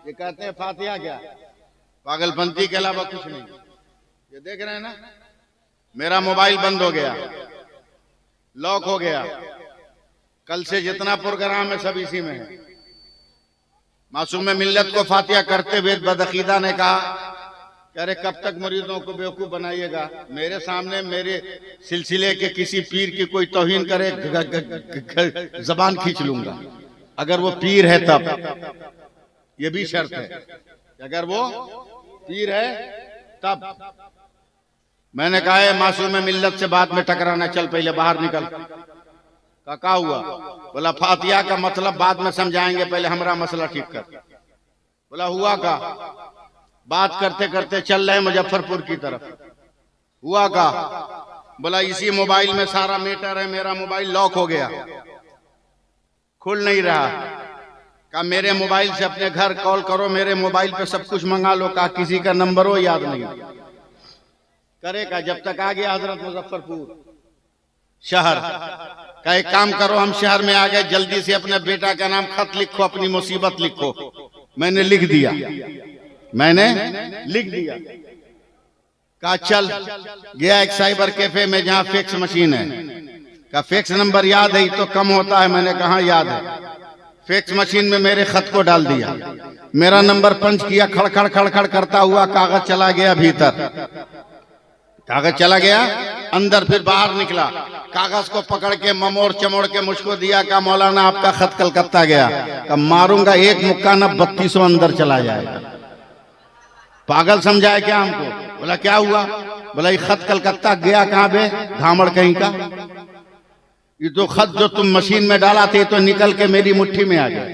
ये कहते हैं फातिहा क्या है? पागलपंती के अलावा कुछ नहीं। ये देख रहे हैं ना, मेरा मोबाइल बंद हो गया, लॉक हो गया। कल से जितना प्रोग्राम है सब इसी में है। मासूम मिल्लत को फातिहा करते हुए बदअकीदा ने कहा कि अरे कब तक मरीजों को बेवकूफ बनाइएगा? मेरे सामने मेरे सिलसिले के किसी पीर की कोई तौहीन करे, जबान खींच लूंगा। अगर वो पीर है तब, ये भी शर्त है, अगर वो पीर है तब। मैंने कहा है मासूम मिल्लत से बाद में टकराना, चल पहले बाहर निकल। क्या हुआ? बोला फातिहा का मतलब बाद में समझाएंगे, पहले हमारा मसला ठीक कर। बोला हुआ का? बात करते करते चल रहे मुजफ्फरपुर की तरफ। हुआ का? बोला इसी मोबाइल में सारा मैटर है, मेरा मोबाइल लॉक हो गया, खुल नहीं रहा। कहा मेरे मोबाइल से अपने घर कॉल करो, मेरे मोबाइल पे सब कुछ मंगा लो। कहा किसी का नंबर हो याद नहीं करेगा। जब तक आ गया हजरत मुजफ्फरपुर शहर का, एक काम करो, हम शहर में आ गए, जल्दी से अपने बेटा का नाम खत लिखो, अपनी मुसीबत लिखो। मैंने लिख दिया, मैंने लिख दिया। कहा चल। गया एक साइबर कैफे में जहां फैक्स मशीन है। कहा फैक्स नंबर याद है? तो कम होता है। मैंने कहा याद है। फैक्स मशीन में मेरे खत को डाल दिया, मेरा नंबर पंच किया, खड़खड़ खड़खड़ करता हुआ कागज चला गया भीतर। कागज चला गया अंदर, फिर बाहर निकला। कागज को पकड़ के ममोड़ चमोड़ के मुझको दिया। कहा मौलाना आपका खत कलकत्ता गया। कहा मारूंगा एक मुक्का न 3200 अंदर चला जाएगा। पागल समझाए क्या हमको? बोला क्या हुआ? बोला ये खत कलकत्ता गया कहां बे धामड़ कहीं का? ये तो खत जो तुम मशीन में डाला थे तो निकल के मेरी मुट्ठी में आ गया।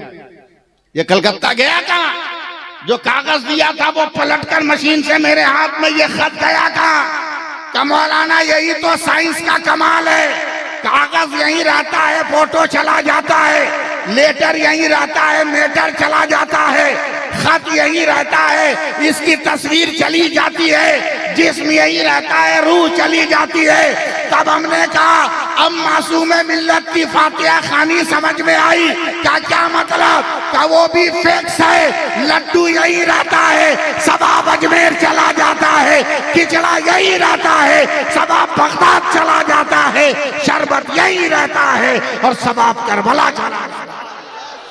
ये कलकत्ता गया कहां? जो कागज दिया था वो पलटकर मशीन से मेरे हाथ में ये खत गया कहां? का मौलाना यही तो साइंस का कमाल है। कागज यहीं रहता है, फोटो चला जाता है, लेटर यहीं रहता है, मैटर चला जाता है, खत यही रहता है, इसकी तस्वीर चली जाती है, जिस्म यही रहता है, रूह चली जाती है। तब हमने कहा अब मासूम मिल्लत की फातिहा खानी समझ में आई। क्या मतलब? का वो भी फिक्स है, लड्डू यही रहता है, सबाब अजमेर चला जाता है, खिचड़ा यही रहता है, सबाब बगदाद चला जाता है, शरबत यही रहता है और सबाब करबला चला जाता है।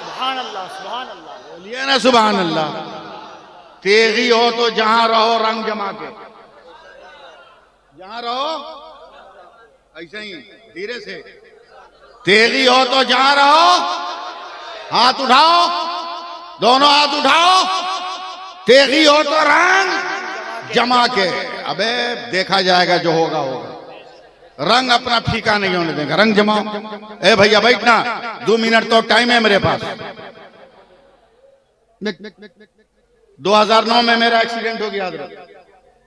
सुभान अल्लाह, सुभान अल्लाह। बोलिए ना सुभान अल्लाह। तेगी हो तो जहां रहो रंग जमा के, जहां रहो ऐसे ही धीरे से। तेगी हो तो जहां रहो, हाथ उठाओ, दोनों हाथ उठाओ। तेगी हो तो रंग जमा के। अबे देखा जाएगा, जो होगा होगा। रंग अपना फीका नहीं होने देगा, रंग जमाओ। ए भैया बैठना, 2 मिनट तो टाइम है मेरे पास। 2009 में मेरा एक्सीडेंट हो गया,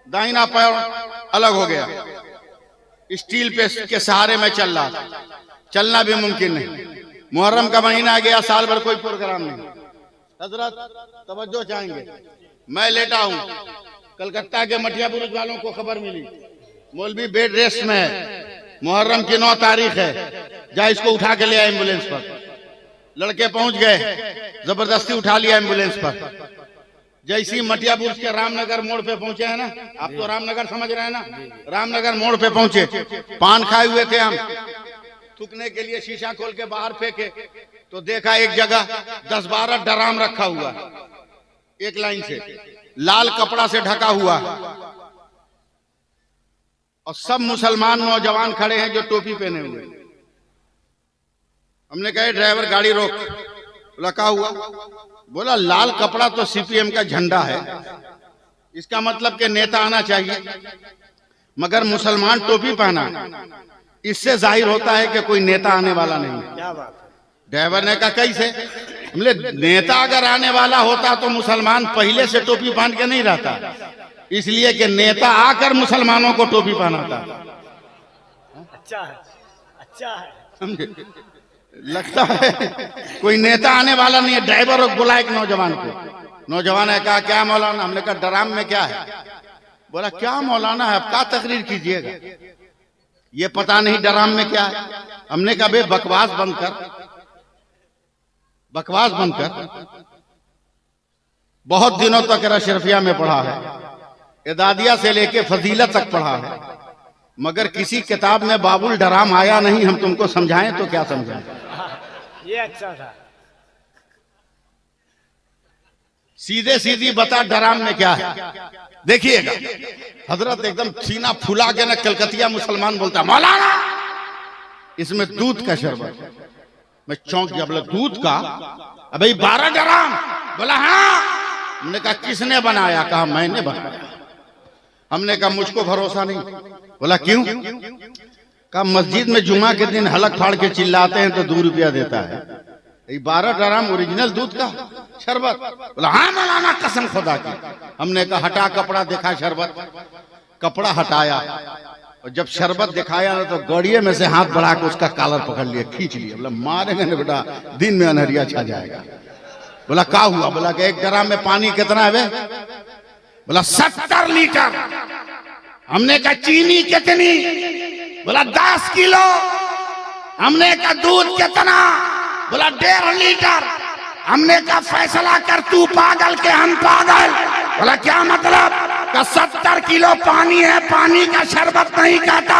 दाहिना पैर अलग हो गया, स्टील पे के सहारे में चल रहा था, चलना भी मुमकिन नहीं। मुहर्रम का महीना आ गया, साल भर कोई प्रोग्राम नहीं। हजरत तवज्जो चाहेंगे, मैं लेटा हूं, कलकत्ता के मटिया बुरुज वालों को खबर मिली मौलवी बेड रेस्ट में है, मुहर्रम की 9 तारीख है, जा इसको उठा के ले आए एम्बुलेंस पर। लड़के पहुंच गए, जबरदस्ती उठा लिया एम्बुलेंस पर। जैसी मटिया बुर्ज के रामनगर मोड़ पे पहुंचे हैं ना, आप तो रामनगर समझ रहे हैं ना, रामनगर मोड़ पे पहुंचे, पान खाए हुए थे हम, थूकने के लिए शीशा खोल के बाहर फेंके तो देखा एक जगह 10-12 ड्राम रखा हुआ, एक लाइन से लाल कपड़ा से ढका हुआ, और सब मुसलमान नौजवान खड़े हैं जो टोपी पहने हुए। हमने कहा ड्राइवर गाड़ी रोक। बोला क्या हुआ? बोला लाल कपड़ा तो सीपीएम का झंडा है, इसका मतलब कि नेता आना चाहिए, मगर मुसलमान टोपी पहना, इससे जाहिर होता है कि कोई नेता आने वाला नहीं। क्या बात है? ड्राइवर ने कहा कैसे? हमने नेता अगर आने वाला होता तो मुसलमान पहले से टोपी पहन के नहीं रहता, इसलिए कि नेता आकर मुसलमानों को टोपी पहनाता। अच्छा है, अच्छा है। समझे? लगता है कोई नेता आने वाला नहीं है। ड्राइवर को बोला एक नौजवान को, नौजवान ने कहा क्या मौलाना? हमने कहा ड्राम में क्या है? बोला क्या मौलाना है, आप क्या तकरीर कीजिएगा, ये पता नहीं ड्राम में क्या है। हमने कहा बे बकवास बंद कर, बकवास बंद कर। बहुत दिनों तक अशरफिया में पढ़ा है, एदादिया से लेके फजीलत तक पढ़ा है, मगर किसी किताब में बाबुल ड्राम आया नहीं। हम तुमको समझाएं तो क्या समझाएं? ये अच्छा था। सीधे सीधी बता ड्राम में क्या है। देखिएगा हजरत एकदम सीना फुला के ना कलकतिया मुसलमान बोलता मौलाना इसमें दूध का शरबत। मैं चौंक गया, बोला दूध का? अबे 12 ड्राम? बोला हाँ। हमने कहा किसने बनाया? कहा मैंने बनाया। हमने कहा मुझको भरोसा नहीं। बोला क्यों? कहा मस्जिद में जुमा के दिन हलक फाड़ के चिल्लाते हैं तो 2 रुपया देता है, 12 ड्राम ओरिजिनल दूध का शरबत। बोला हाँ मौलाना कसम खुदा की। हमने कहा हटा कपड़ा, देखा शरबत, कपड़ा हटाया और जब शरबत दिखाया ना तो गड़िए में से हाथ बढ़ा के उसका कॉलर पकड़ लिया, खींच लिया। बोला मारेंगे ना बेटा, दिन में अनहरिया छा जाएगा। बोला क्या हुआ? बोला कि 1 ड्राम में पानी कितना है बे? बोला 70 लीटर। हमने कहा चीनी कितनी? बोला 10 किलो। हमने कहा दूध कितना? बोला 1.5 लीटर। हमने कहा फैसला कर, तू पागल के हम पागल? बोला क्या मतलब? का 70 किलो पानी है, पानी का शरबत नहीं कहता,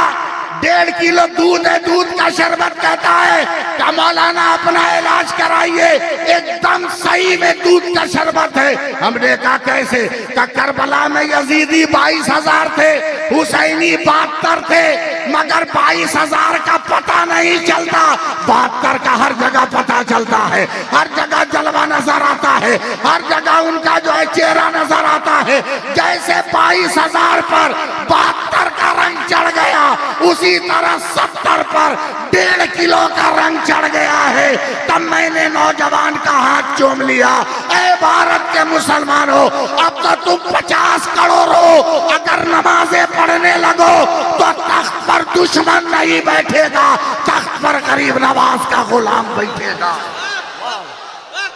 1.5 किलो दूध है, दूध का शरबत कहता है। का मौलाना अपना इलाज कराइए, एकदम सही में दूध का शरबत है। हमने कहा कैसे? का करबला में यजीदी 22,000 थे, हुसैनी 72 थे, मगर 22,000 का पता नहीं चलता, 72 का हर जगह पता चलता है, हर जगह जलवा नजर आता है, हर जगह उनका जो है चेहरा नजर आता है। जैसे 22,000 पर 72 का रंग चढ़ गया, उसी तरह 70 पर 1.5 किलो का रंग चढ़ गया है। तब मैंने नौजवान का हाथ चूम लिया। ऐ भारत के मुसलमानों, अब तो तुम 50 करोड़ हो, अगर नमाजें पढ़ने लगो तो तख्त पर दुश्मन नहीं बैठेगा, तख्त पर गरीब नवाज का गुलाम बैठेगा।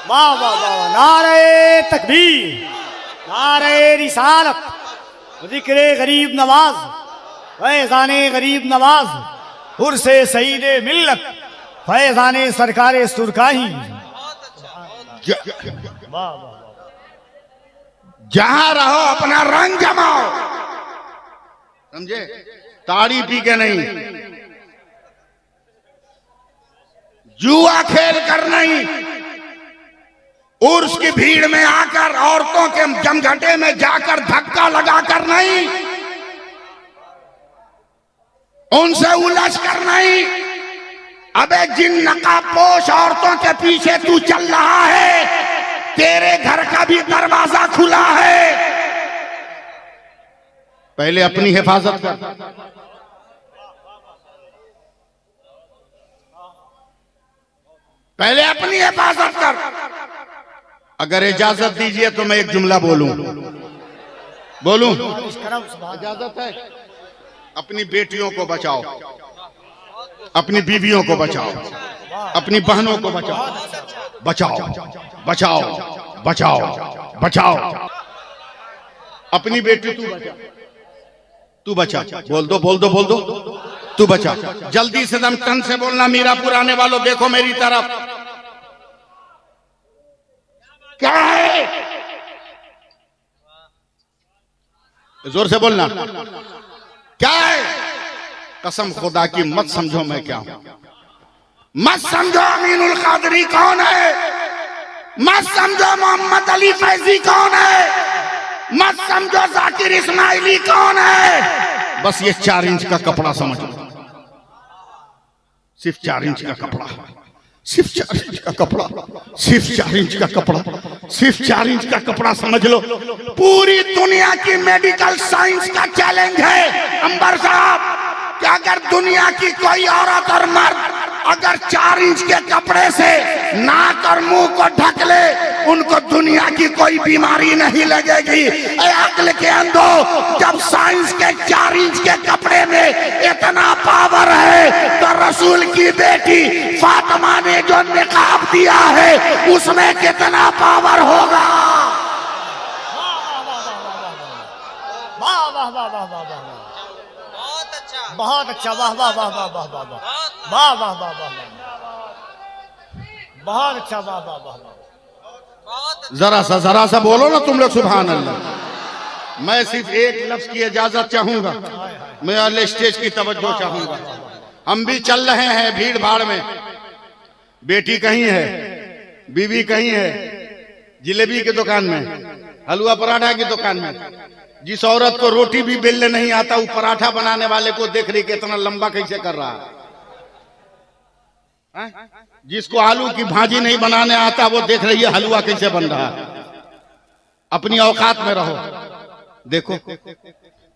वाह वाह वाह, नारे तकबीर, नारे रिसालत, जिक्रे गरीब नवाज, फैजाने गरीब नवाज, उर्से सईदे मिल्लत, फैजाने सरकारे सुरकाही। वाह वाह, जहां रहो अपना रंग जमाओ, समझे? ताड़ी पी के नहीं, जुआ खेल कर नहीं, उर्स की भीड़ में आकर औरतों के जमघटे में जाकर धक्का लगाकर नहीं, उनसे उलझ कर नहीं। अबे जिन नकाबपोश औरतों के पीछे तू चल रहा है, तेरे घर का भी दरवाजा खुला है। पहले अपनी हिफाजत कर, पहले अपनी हिफाजत कर। अगर इजाजत दीजिए तो मैं एक जुमला बोलूं, इजाजत है? अपनी बेटियों को बचाओ, अपनी बीवियों को बचाओ, अपनी बहनों को बचाओ, बचाओ बचाओ बचाओ बचाओ। अपनी बेटी तू बचा, तू बचा, बोल दो बोल दो बोल दो, तू बचा। जल्दी से दम टन से बोलना, मीरापुर आने वालों देखो मेरी तरफ। क्या है? जोर से बोलना, क्या है? कसम खुदा की मत समझो मैं क्या हूं, मत समझो अमीनुल कादरी कौन है, मत समझो मोहम्मद अली फैजी कौन है, मत समझो जाकिर इस्माइली कौन है। बस ये 4 इंच का कपड़ा समझ लो, सिर्फ 4 इंच का कपड़ा, सिर्फ 4 इंच का कपड़ा, सिर्फ 4 इंच का कपड़ा, सिर्फ 4 इंच का कपड़ा समझ लो। पूरी दुनिया की मेडिकल साइंस का चैलेंज है अंबर साहब कि अगर दुनिया की कोई औरत और मर्द अगर 4 इंच के कपड़े से नाक और मुंह को ढक ले, उनको दुनिया की कोई बीमारी नहीं लगेगी। ए अक्ल के अंधो, जब साइंस के 4 इंच के कपड़े में इतना पावर है तो रसूल की बेटी फातिमा ने जो निकाब दिया है उसमें कितना पावर होगा। वाह वाह वाह वाह वाह वाह, बहुत अच्छा, वाह वाह वाह वाह वाह वाह वाह वाह वाह वाह, बहुत अच्छा, वाह वाह वाह वाह। जरा सा बोलो ना तुम लोग सुभान अल्लाह। मैं सिर्फ एक लफ्ज की इजाजत चाहूंगा, मैं अगले स्टेज की तवज्जो चाहूंगा। हम भी चल रहे हैं भीड़ भाड़ में, बेटी कहीं है, बीवी कहीं है, जिलेबी की दुकान में, हलवा पराठा की दुकान में। जिस औरत को रोटी भी बेलने नहीं आता, वो पराठा बनाने वाले को देख रही कि इतना लंबा कैसे कर रहा है। जिसको आलू की भाजी नहीं बनाने आता, वो देख रही है हलवा कैसे बन रहा है। अपनी औकात में रहो। देखो,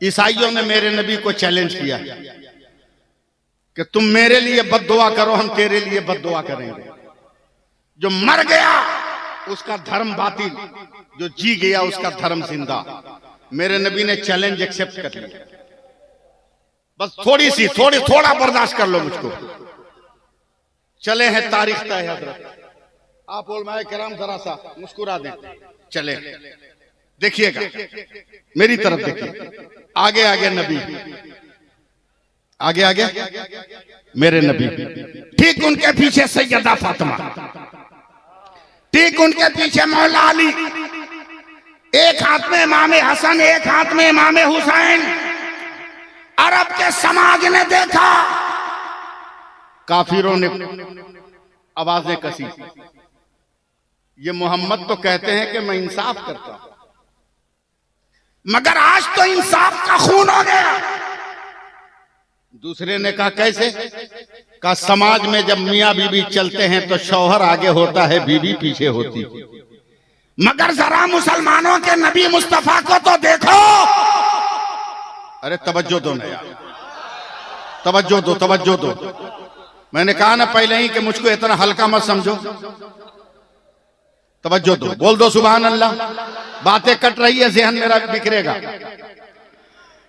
ईसाइयों ने मेरे नबी को चैलेंज किया कि तुम मेरे लिए बद्दुआ करो, हम तेरे लिए बद्दुआ करेंगे। जो मर गया उसका धर्म बातिल, जो जी गया उसका धर्म जिंदा। मेरे नबी ने चैलेंज एक्सेप्ट कर लिया। बस थोड़ा बर्दाश्त कर लो मुझको। चले हैं तारीख तय हजरत। आप उलमाए किराम जरा सा मुस्कुरा दें। चले, देखिएगा मेरी तरफ, देखिए आगे आगे नबी, आगे आगे मेरे नबी, ठीक उनके पीछे सैयदा फातिमा, ठीक उनके पीछे मौला अली, एक हाथ में इमाम हसन, एक हाथ में इमाम हुसैन। अरब के समाज ने देखा, काफिरों ने आवाजें कसी। ये मोहम्मद तो कहते हैं कि मैं इंसाफ करता हूं, मगर आज तो इंसाफ का खून हो गया। दूसरे ने कहा कैसे? कहा समाज में जब मियां बीवी चलते हैं तो शौहर आगे होता है, बीवी पीछे होती है, मगर जरा मुसलमानों के नबी मुस्तफा को तो देखो। अरे तवज्जो दो ना यार, तवज्जो दो, तवज्जो दो। मैंने कहा ना पहले ही कि मुझको इतना हल्का मत समझो। तवज्जो दो, बोल दो सुभान अल्लाह। बातें कट रही है, ज़हन मेरा बिखरेगा।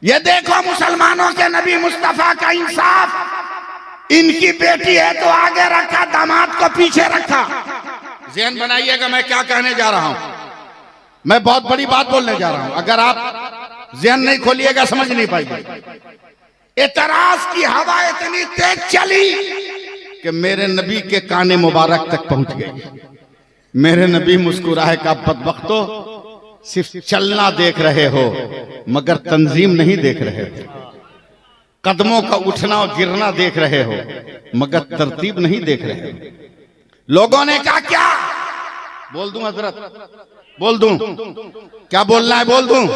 ये देखो मुसलमानों के नबी मुस्तफा का इंसाफ। इनकी बेटी है तो आगे रखा, दामाद को पीछे रखा। ज़हन बनाइएगा मैं क्या कहने जा रहा हूं। मैं बहुत बड़ी बात बोलने जा रहा हूं, अगर आप ज़हन नहीं खोलिएगा समझ नहीं पाएंगे। एतराज की हवा इतनी तेज चली कि मेरे नबी के काने मुबारक तक पहुंच गई। मेरे नबी मुस्कुराए का बदबख्तो, सिर्फ चलना देख रहे हो मगर तंजीम नहीं देख रहे हो, कदमों का उठना और गिरना देख रहे हो मगर तरतीब नहीं देख रहे हो। लोगों ने कहा क्या बोल दूं हजरत, बोल दूं क्या बोलना है, बोल दूं,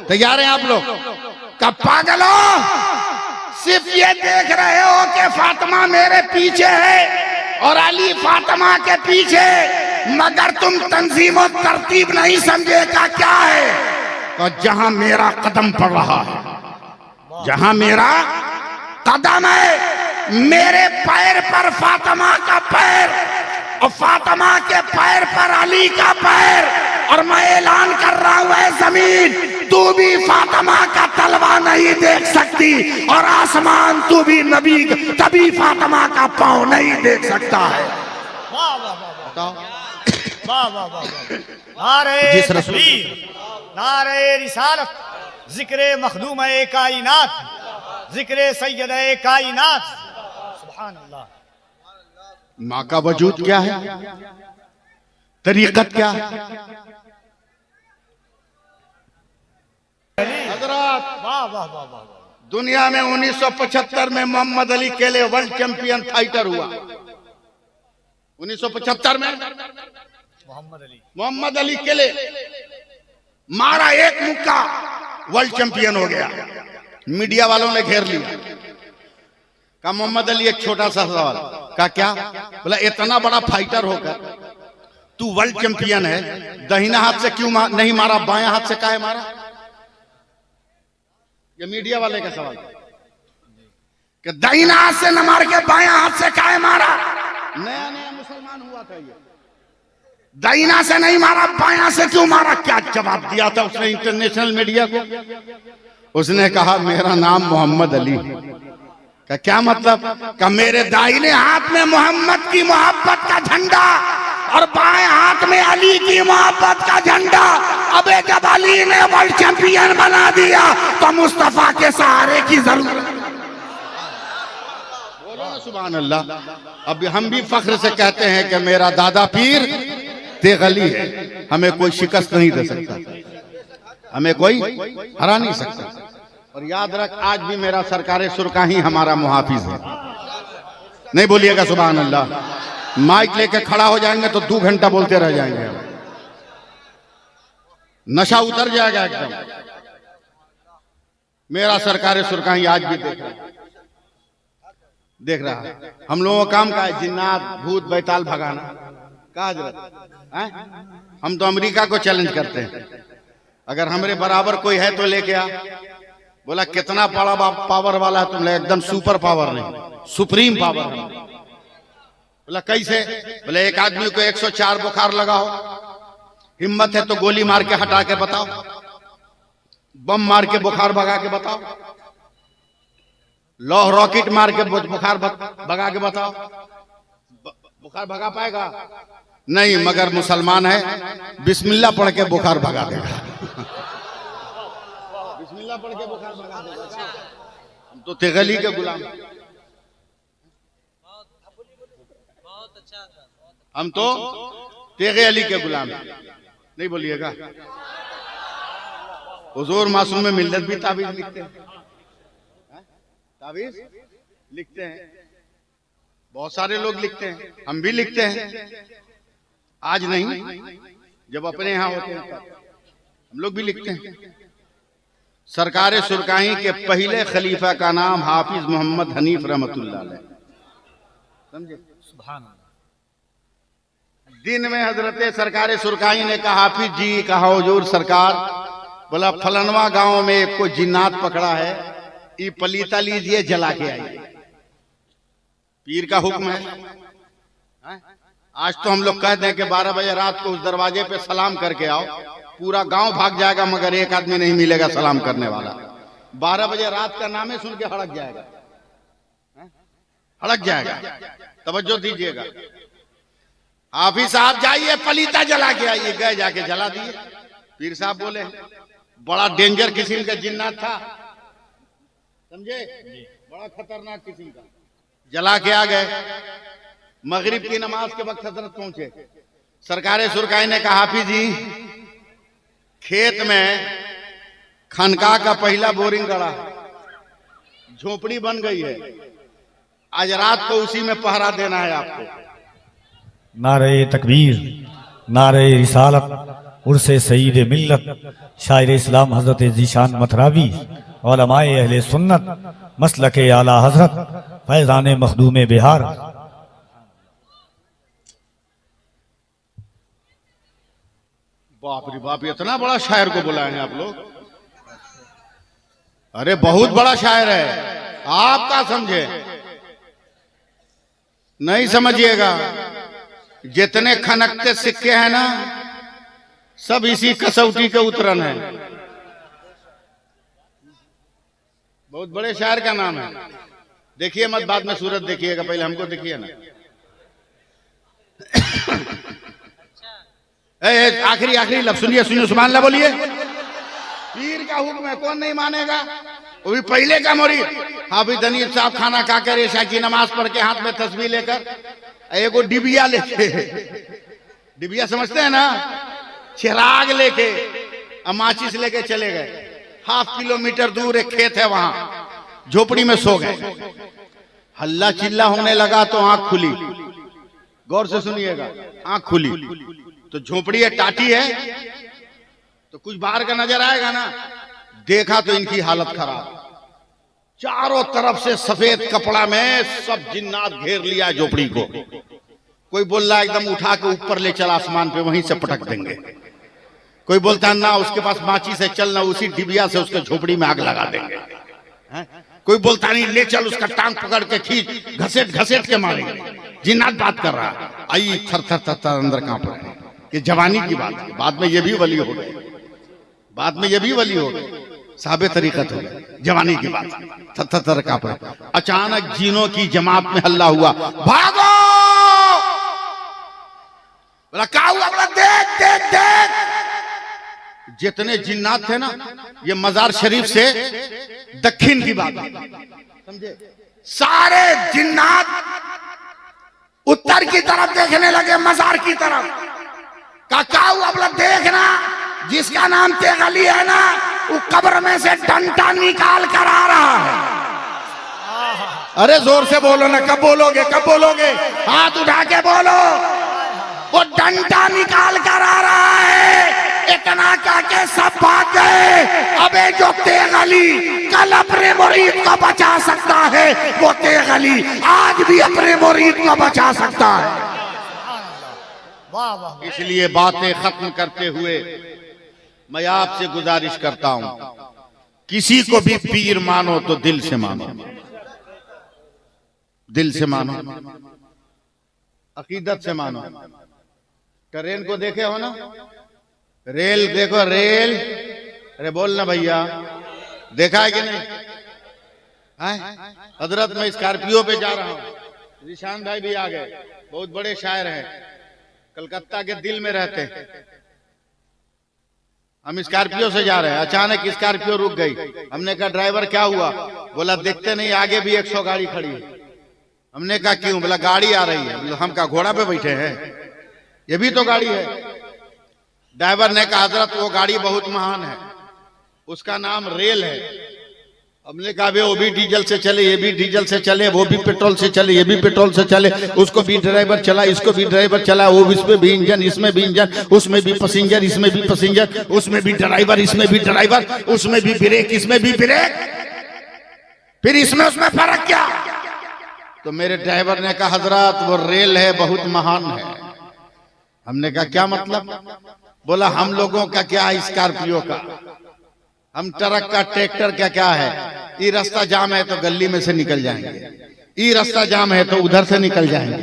तैयार हैं आप लोग? कब पागलो, सिर्फ ये देख रहे हो कि फातिमा मेरे पीछे है और अली फातिमा के पीछे, मगर तुम तंजीम और तरतीब नहीं समझेगा क्या है। तो जहां मेरा कदम पड़ रहा है, जहां मेरा कदम है, मेरे पैर पर फातिमा का पैर और फातिमा के पैर पर अली का पैर, और मैं ऐलान कर रहा हूं ऐ जमीन, तू भी फातिमा का तलवा नहीं देख सकती, और आसमान तू भी नबी कभी फातिमा का पांव नहीं देख सकता है। वाह वाह वाह वाह वाह वाह वाह। नारे तकबीर, नारे रिसालत, जिक्रे मखदूम कायनात, जिक्रे सैयद कायनात। सुभान अल्लाह। माँ का वजूद क्या है, तरीकत क्या है? हजरत वाह वाह वाह वाह। दुनिया में 1975 में मोहम्मद अली केले वर्ल्ड चैंपियन फाइटर हुआ। 1975 में मोहम्मद अली केले मारा, एक मुक्का, वर्ल्ड चैंपियन हो गया। मीडिया वालों ने घेर लिया, कहा मोहम्मद अली एक छोटा सा सवाल, कहा क्या? बोला इतना बड़ा फाइटर होकर तू वर्ल्ड चैंपियन है, दाहिना हाथ से क्यों नहीं मारा, बायां हाथ से काहे मारा? ये मीडिया वाले का सवाल कि दाहिना हाथ से न मार के बायां हाथ से काहे मारा? नया नया मुसलमान हुआ था ये, दाहिना से नहीं मारा, बायां से क्यों मारा? क्या जवाब दिया था उसने इंटरनेशनल मीडिया को? उसने कहा मेरा नाम मोहम्मद अली। का क्या मतलब? का मेरे दाहिने हाथ में मोहम्मद की मोहब्बत का झंडा और बाएं हाथ में अली की मोहब्बत का झंडा। अबे जब अली ने वर्ल्ड चैंपियन बना दिया तो मुस्तफा के सहारे की जरूरत। बोलो ना सुभान अल्लाह। अब हम भी फख्र से कहते हैं कि मेरा दादा पीर तेग अली है, हमें कोई शिकस्त नहीं दे सकता, हमें कोई हरा नहीं सकता। और याद रख, आज भी मेरा सरकारे सुरका ही हमारा मुहाफिज है। नहीं बोलिएगा सुभान अल्लाह। माइक लेके खड़ा हो जाएंगे तो 2 घंटा बोलते रह जाएंगे, नशा उतर जाएगा एकदम। मेरा सरकारे सुरका ही आज भी देख रहा है। हम लोगों का काम का है जिन्नात भूत बैताल भगाना, कहा जरूरत? हम तो अमेरिका को चैलेंज करते हैं, अगर हमारे बराबर कोई है तो लेके आ। बोला कितना बड़ा पावर वाला है तुम? एकदम सुपर पावर नहीं, सुप्रीम पावर है। बोला कैसे? बोले एक आदमी को 104 बुखार लगाओ, हिम्मत है तो गोली मार के हटा के बताओ, बम मार के बुखार भगा के बताओ, लौह रॉकेट मार के बुखार भगा के बताओ। बुखार भगा पाएगा? नहीं, मगर मुसलमान है, बिस्मिल्लाह पढ़ के बुखार भगा देगा। बिस्मिल्लाह पढ़ के बुखार भगा देगा। हम तो तेग अली के गुलाम, हम तो तेग अली के गुलाम। नहीं बोलिएगा। हुजूर मासूम में मिल्लत भी ताबीज लिखते हैं, ताबीज लिखते हैं, बहुत सारे लोग लिखते हैं, हम भी लिखते हैं। आज नहीं, जब अपने यहां होते हैं तब हम लोग भी लिखते हैं। सरकारे सुरकाही के पहले खलीफा का नाम हाफिज मोहम्मद हनीफ रहमतुल्लाह अलैह, समझे? सुभान अल्लाह। दिन में हजरत सरकारे सुरकाही ने कहा हाफिज जी, कहा हुजूर सरकार, बोला फलनवा गांव में एक को जिन्नात पकड़ा है, ये पलीता लीजिए जला के आइए। पीर का हुक्म है। आज तो हम लोग कहते हैं कि 12 बजे रात को उस दरवाजे पे सलाम करके आओ, पूरा गांव भाग जाएगा मगर एक आदमी नहीं मिलेगा सलाम करने वाला। 12 बजे रात का नामे सुन के हड़क जाएगा, हड़क जाएगा। तवज्जो दीजिएगा। हाफिज साहब जाइए पलीता जला के आइए। गए जाके जला दिए। पीर साहब बोले बड़ा डेंजर किस्म का जिन्नात था, समझे, बड़ा खतरनाक किस्म का। जला के आ गए। मगरिब की नमाज के वक्त हजरत पहुंचे। सरकारे सुरकाई ने कहा हाफिज जी खेत में खानकाह का पहला बोरिंग गड़ा, झोपड़ी बन गई है, आज रात को उसी में पहरा देना है आपको। नारे तकबीर, नारे रिसालत, उर्से सईद मिल्लत, शायर इस्लाम हजरत जीशान मथरावी, उलमाए अहले सुन्नत, मसलके आला हजरत, फैजान मखदूम बिहार। बाप रे बाप, इतना बड़ा शायर को बुलाए हैं आप लोग। अरे बहुत बड़ा शायर है, आप क्या समझे, नहीं समझिएगा। जितने खनकते सिक्के हैं ना सब इसी कसौटी के उतरन है। बहुत बड़े शायर का नाम है। देखिए मत, बाद में सूरत देखिएगा, पहले हमको देखिए ना। आखिरी आखिरी लफ्ज सुनिए, सुनिए, सुभान अल्लाह बोलिए। पीर का हुक्म है, कौन नहीं मानेगा। वो भी पहले का मुरीद हाफिज दनीब साहब खाना खाकर ऐशा की नमाज पढ़ के हाथ में तस्बीह लेकर एगो डिबिया लेके, डिबिया समझते हैं ना, चिराग लेके माचिस लेके चले गए। 1/2 किलोमीटर दूर एक खेत है, वहां झोपड़ी में सो गए। हल्ला चिल्ला होने लगा तो आंख खुली। गौर से सुनिएगा, आंख खुली तो झोपड़ी है, टाटी है, तो कुछ बाहर का नजर आएगा ना। देखा तो इनकी हालत खराब, चारों तरफ से सफेद कपड़ा में सब जिन्नात घेर लिया झोपड़ी को। कोई बोल रहा एकदम उठा के ऊपर ले चल आसमान पे, वहीं से पटक देंगे। कोई बोलता ना उसके पास माची से चलना, उसी डिबिया से उसके झोपड़ी में आग लगा देंगे। कोई बोलता नहीं ले चल उसका टांग पकड़ के खींच, घसेट घसेट के मारेंगे। जिन्नात बात कर रहा है, आई थर थर थर थर अंदर कांप रहे हैं। ये जवानी की बात है, बाद में ये भी वली हो गए, बाद में ये भी वली हो गए, साहबे तरीकत हो गए। जवानी की बात थर थर थर कांप रहे। अचानक जीनों की जमात में हल्ला हुआ, भागो। बोला क्या हुआ? बोला देख देख देख। जितने जिन्नात थे ना, ये मजार शरीफ से दक्षिण की बात समझे, सारे जिन्नात उत्तर की तरफ देखने लगे, मजार की तरफ। क्या हुआ? बोला देखना, जिसका नाम तेगली है ना, वो कब्र में से डंडा निकाल कर आ रहा है। अरे जोर से बोलो ना, कब बोलोगे, कब बोलोगे? हाथ उठा के बोलो। वो डंडा निकाल कर आ रहा है। इतना करके सब भाग गए। अबे जो तेगली कल अपने मुरीद को बचा सकता है, वो तेगली आज भी अपने मुरीद को बचा सकता है। इसलिए बातें खत्म करते हुए मैं आपसे गुजारिश करता हूं, किसी को भी पीर मानो तो दिल से मानो, दिल से मानो, अकीदत से मानो। ट्रेन को देखे हो ना, रेल देखो, रेल, अरे बोलना भैया, देखा है कि नहीं? हजरत मैं स्कॉर्पियो पे जा रहा हूं, निशान भाई भी आ गए, बहुत बड़े शायर हैं, कलकत्ता के दिल में रहते हैं। हम स्कॉर्पियो से जा रहे हैं, अचानक स्कॉर्पियो रुक गई। हमने कहा ड्राइवर क्या हुआ? बोला देखते नहीं आगे भी 100 गाड़ी खड़ी है। हमने कहा क्यों? बोला गाड़ी आ रही है। बोला हम क्या घोड़ा पे बैठे हैं? ये भी तो गाड़ी है। ड्राइवर ने कहा हजरत वो गाड़ी बहुत महान है, उसका नाम रेल है। हमने कहा वो भी डीजल से चले, ये भी डीजल से चले, वो भी पेट्रोल से चले, ये भी पेट्रोल से चले, उसको भी ड्राइवर चला, इसको भी ड्राइवर चला, वो इसमें भी इंजन, इसमें भी इंजन, उसमें भी पैसेंजर, इसमें भी पैसेंजर, उसमें भी ड्राइवर, इसमें भी ड्राइवर, उसमें भी ब्रेक, इसमें भी ब्रेक, फिर इसमें उसमें फर्क क्या? तो मेरे ड्राइवर ने कहा हजरत वो रेल है, बहुत महान है। हमने कहा क्या मतलब? बोला हम लोगों का क्या, स्कॉर्पियो का, हम ट्रक का, ट्रैक्टर का क्या है? ये रास्ता जाम है तो गली में से निकल जाएंगे, ये रास्ता जाम है तो उधर से निकल जाएंगे,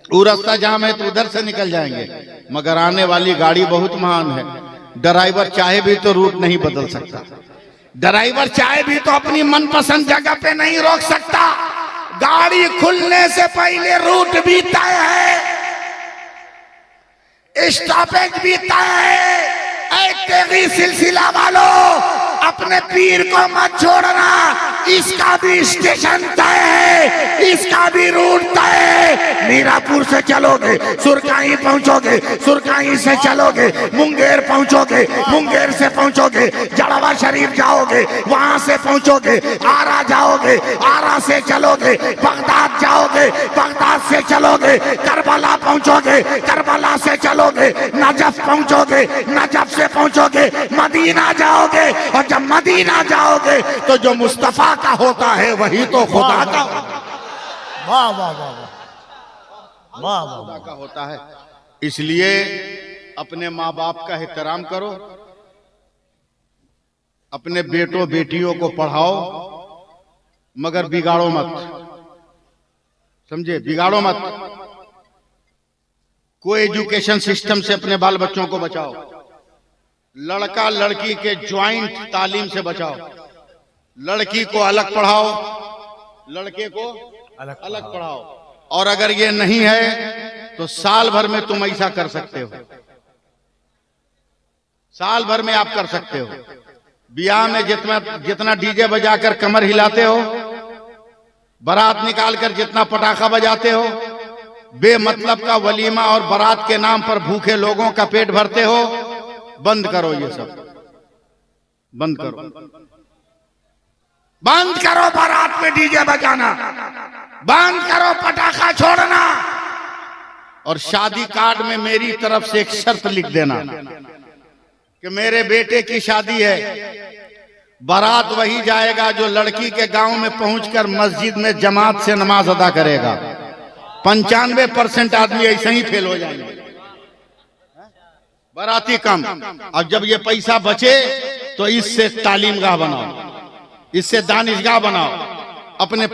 वो रास्ता जाम है तो उधर से निकल जाएंगे, मगर आने वाली गाड़ी बहुत महान है। ड्राइवर चाहे भी तो रूट नहीं बदल सकता, ड्राइवर चाहे भी तो अपनी मनपसंद जगह पे नहीं रोक सकता। गाड़ी खुलने से पहले रूट भी तय है। स्टॉपेज भी तय है। ऐ तेगी सिलसिला वालों, अपने पीर को मत छोड़ना, इसका भी स्टेशन तय है, इसका भी रूट तय है। मीरापुर से चलोगे सुरकाई पहुंचोगे, सुरकाई से चलोगे मुंगेर पहुंचोगे, मुंगेर से पहुंचोगे जड़वा शरीफ जाओगे, वहां से पहुंचोगे आरा जाओगे, आरा से चलोगे बगदाद जाओगे, बगदाद से चलोगे करबला पहुंचोगे, करबला से चलोगे नजफ पहुंचोगे, नजफ से पहुंचोगे मदीना जाओगे, और जब मदीना जाओगे तो जो मुस्तफा का होता है वही तो खुदा का वाह वाह वाह वाह वाह वाह खुदा का होता है। इसलिए अपने माँ बाप का एहतराम करो, अपने बेटों बेटियों को पढ़ाओ, मगर बिगाड़ो मत, समझे, बिगाड़ो मत। को एजुकेशन सिस्टम से अपने बाल बच्चों को बचाओ, लड़का लड़की के ज्वाइंट तालीम से बचाओ, लड़की को अलग पढ़ाओ, लड़के को अलग पढ़ाओ। और अगर ये नहीं है तो साल भर में तुम ऐसा कर सकते हो, साल भर में आप कर सकते हो। ब्याह में जितना डीजे बजाकर कमर हिलाते हो, बारात निकालकर जितना पटाखा बजाते हो, बेमतलब का वलीमा और बारात के नाम पर भूखे लोगों का पेट भरते हो, बंद करो, ये सब बंद करो, बंद करो बारात में डीजे बजाना, बंद करो पटाखा छोड़ना। और शादी कार्ड में मेरी तरफ से एक शर्त लिख देना कि मेरे बेटे की शादी है, बारात वही जाएगा जो लड़की के गांव में पहुंचकर मस्जिद में जमात से नमाज अदा करेगा। 95% आदमी ऐसे ही फेल हो जाएंगे, बाराती कम। अब जब ये पैसा बचे तो इससे तालीमगाह बनाओ, इससे दानिशगाह बनाओ, अपने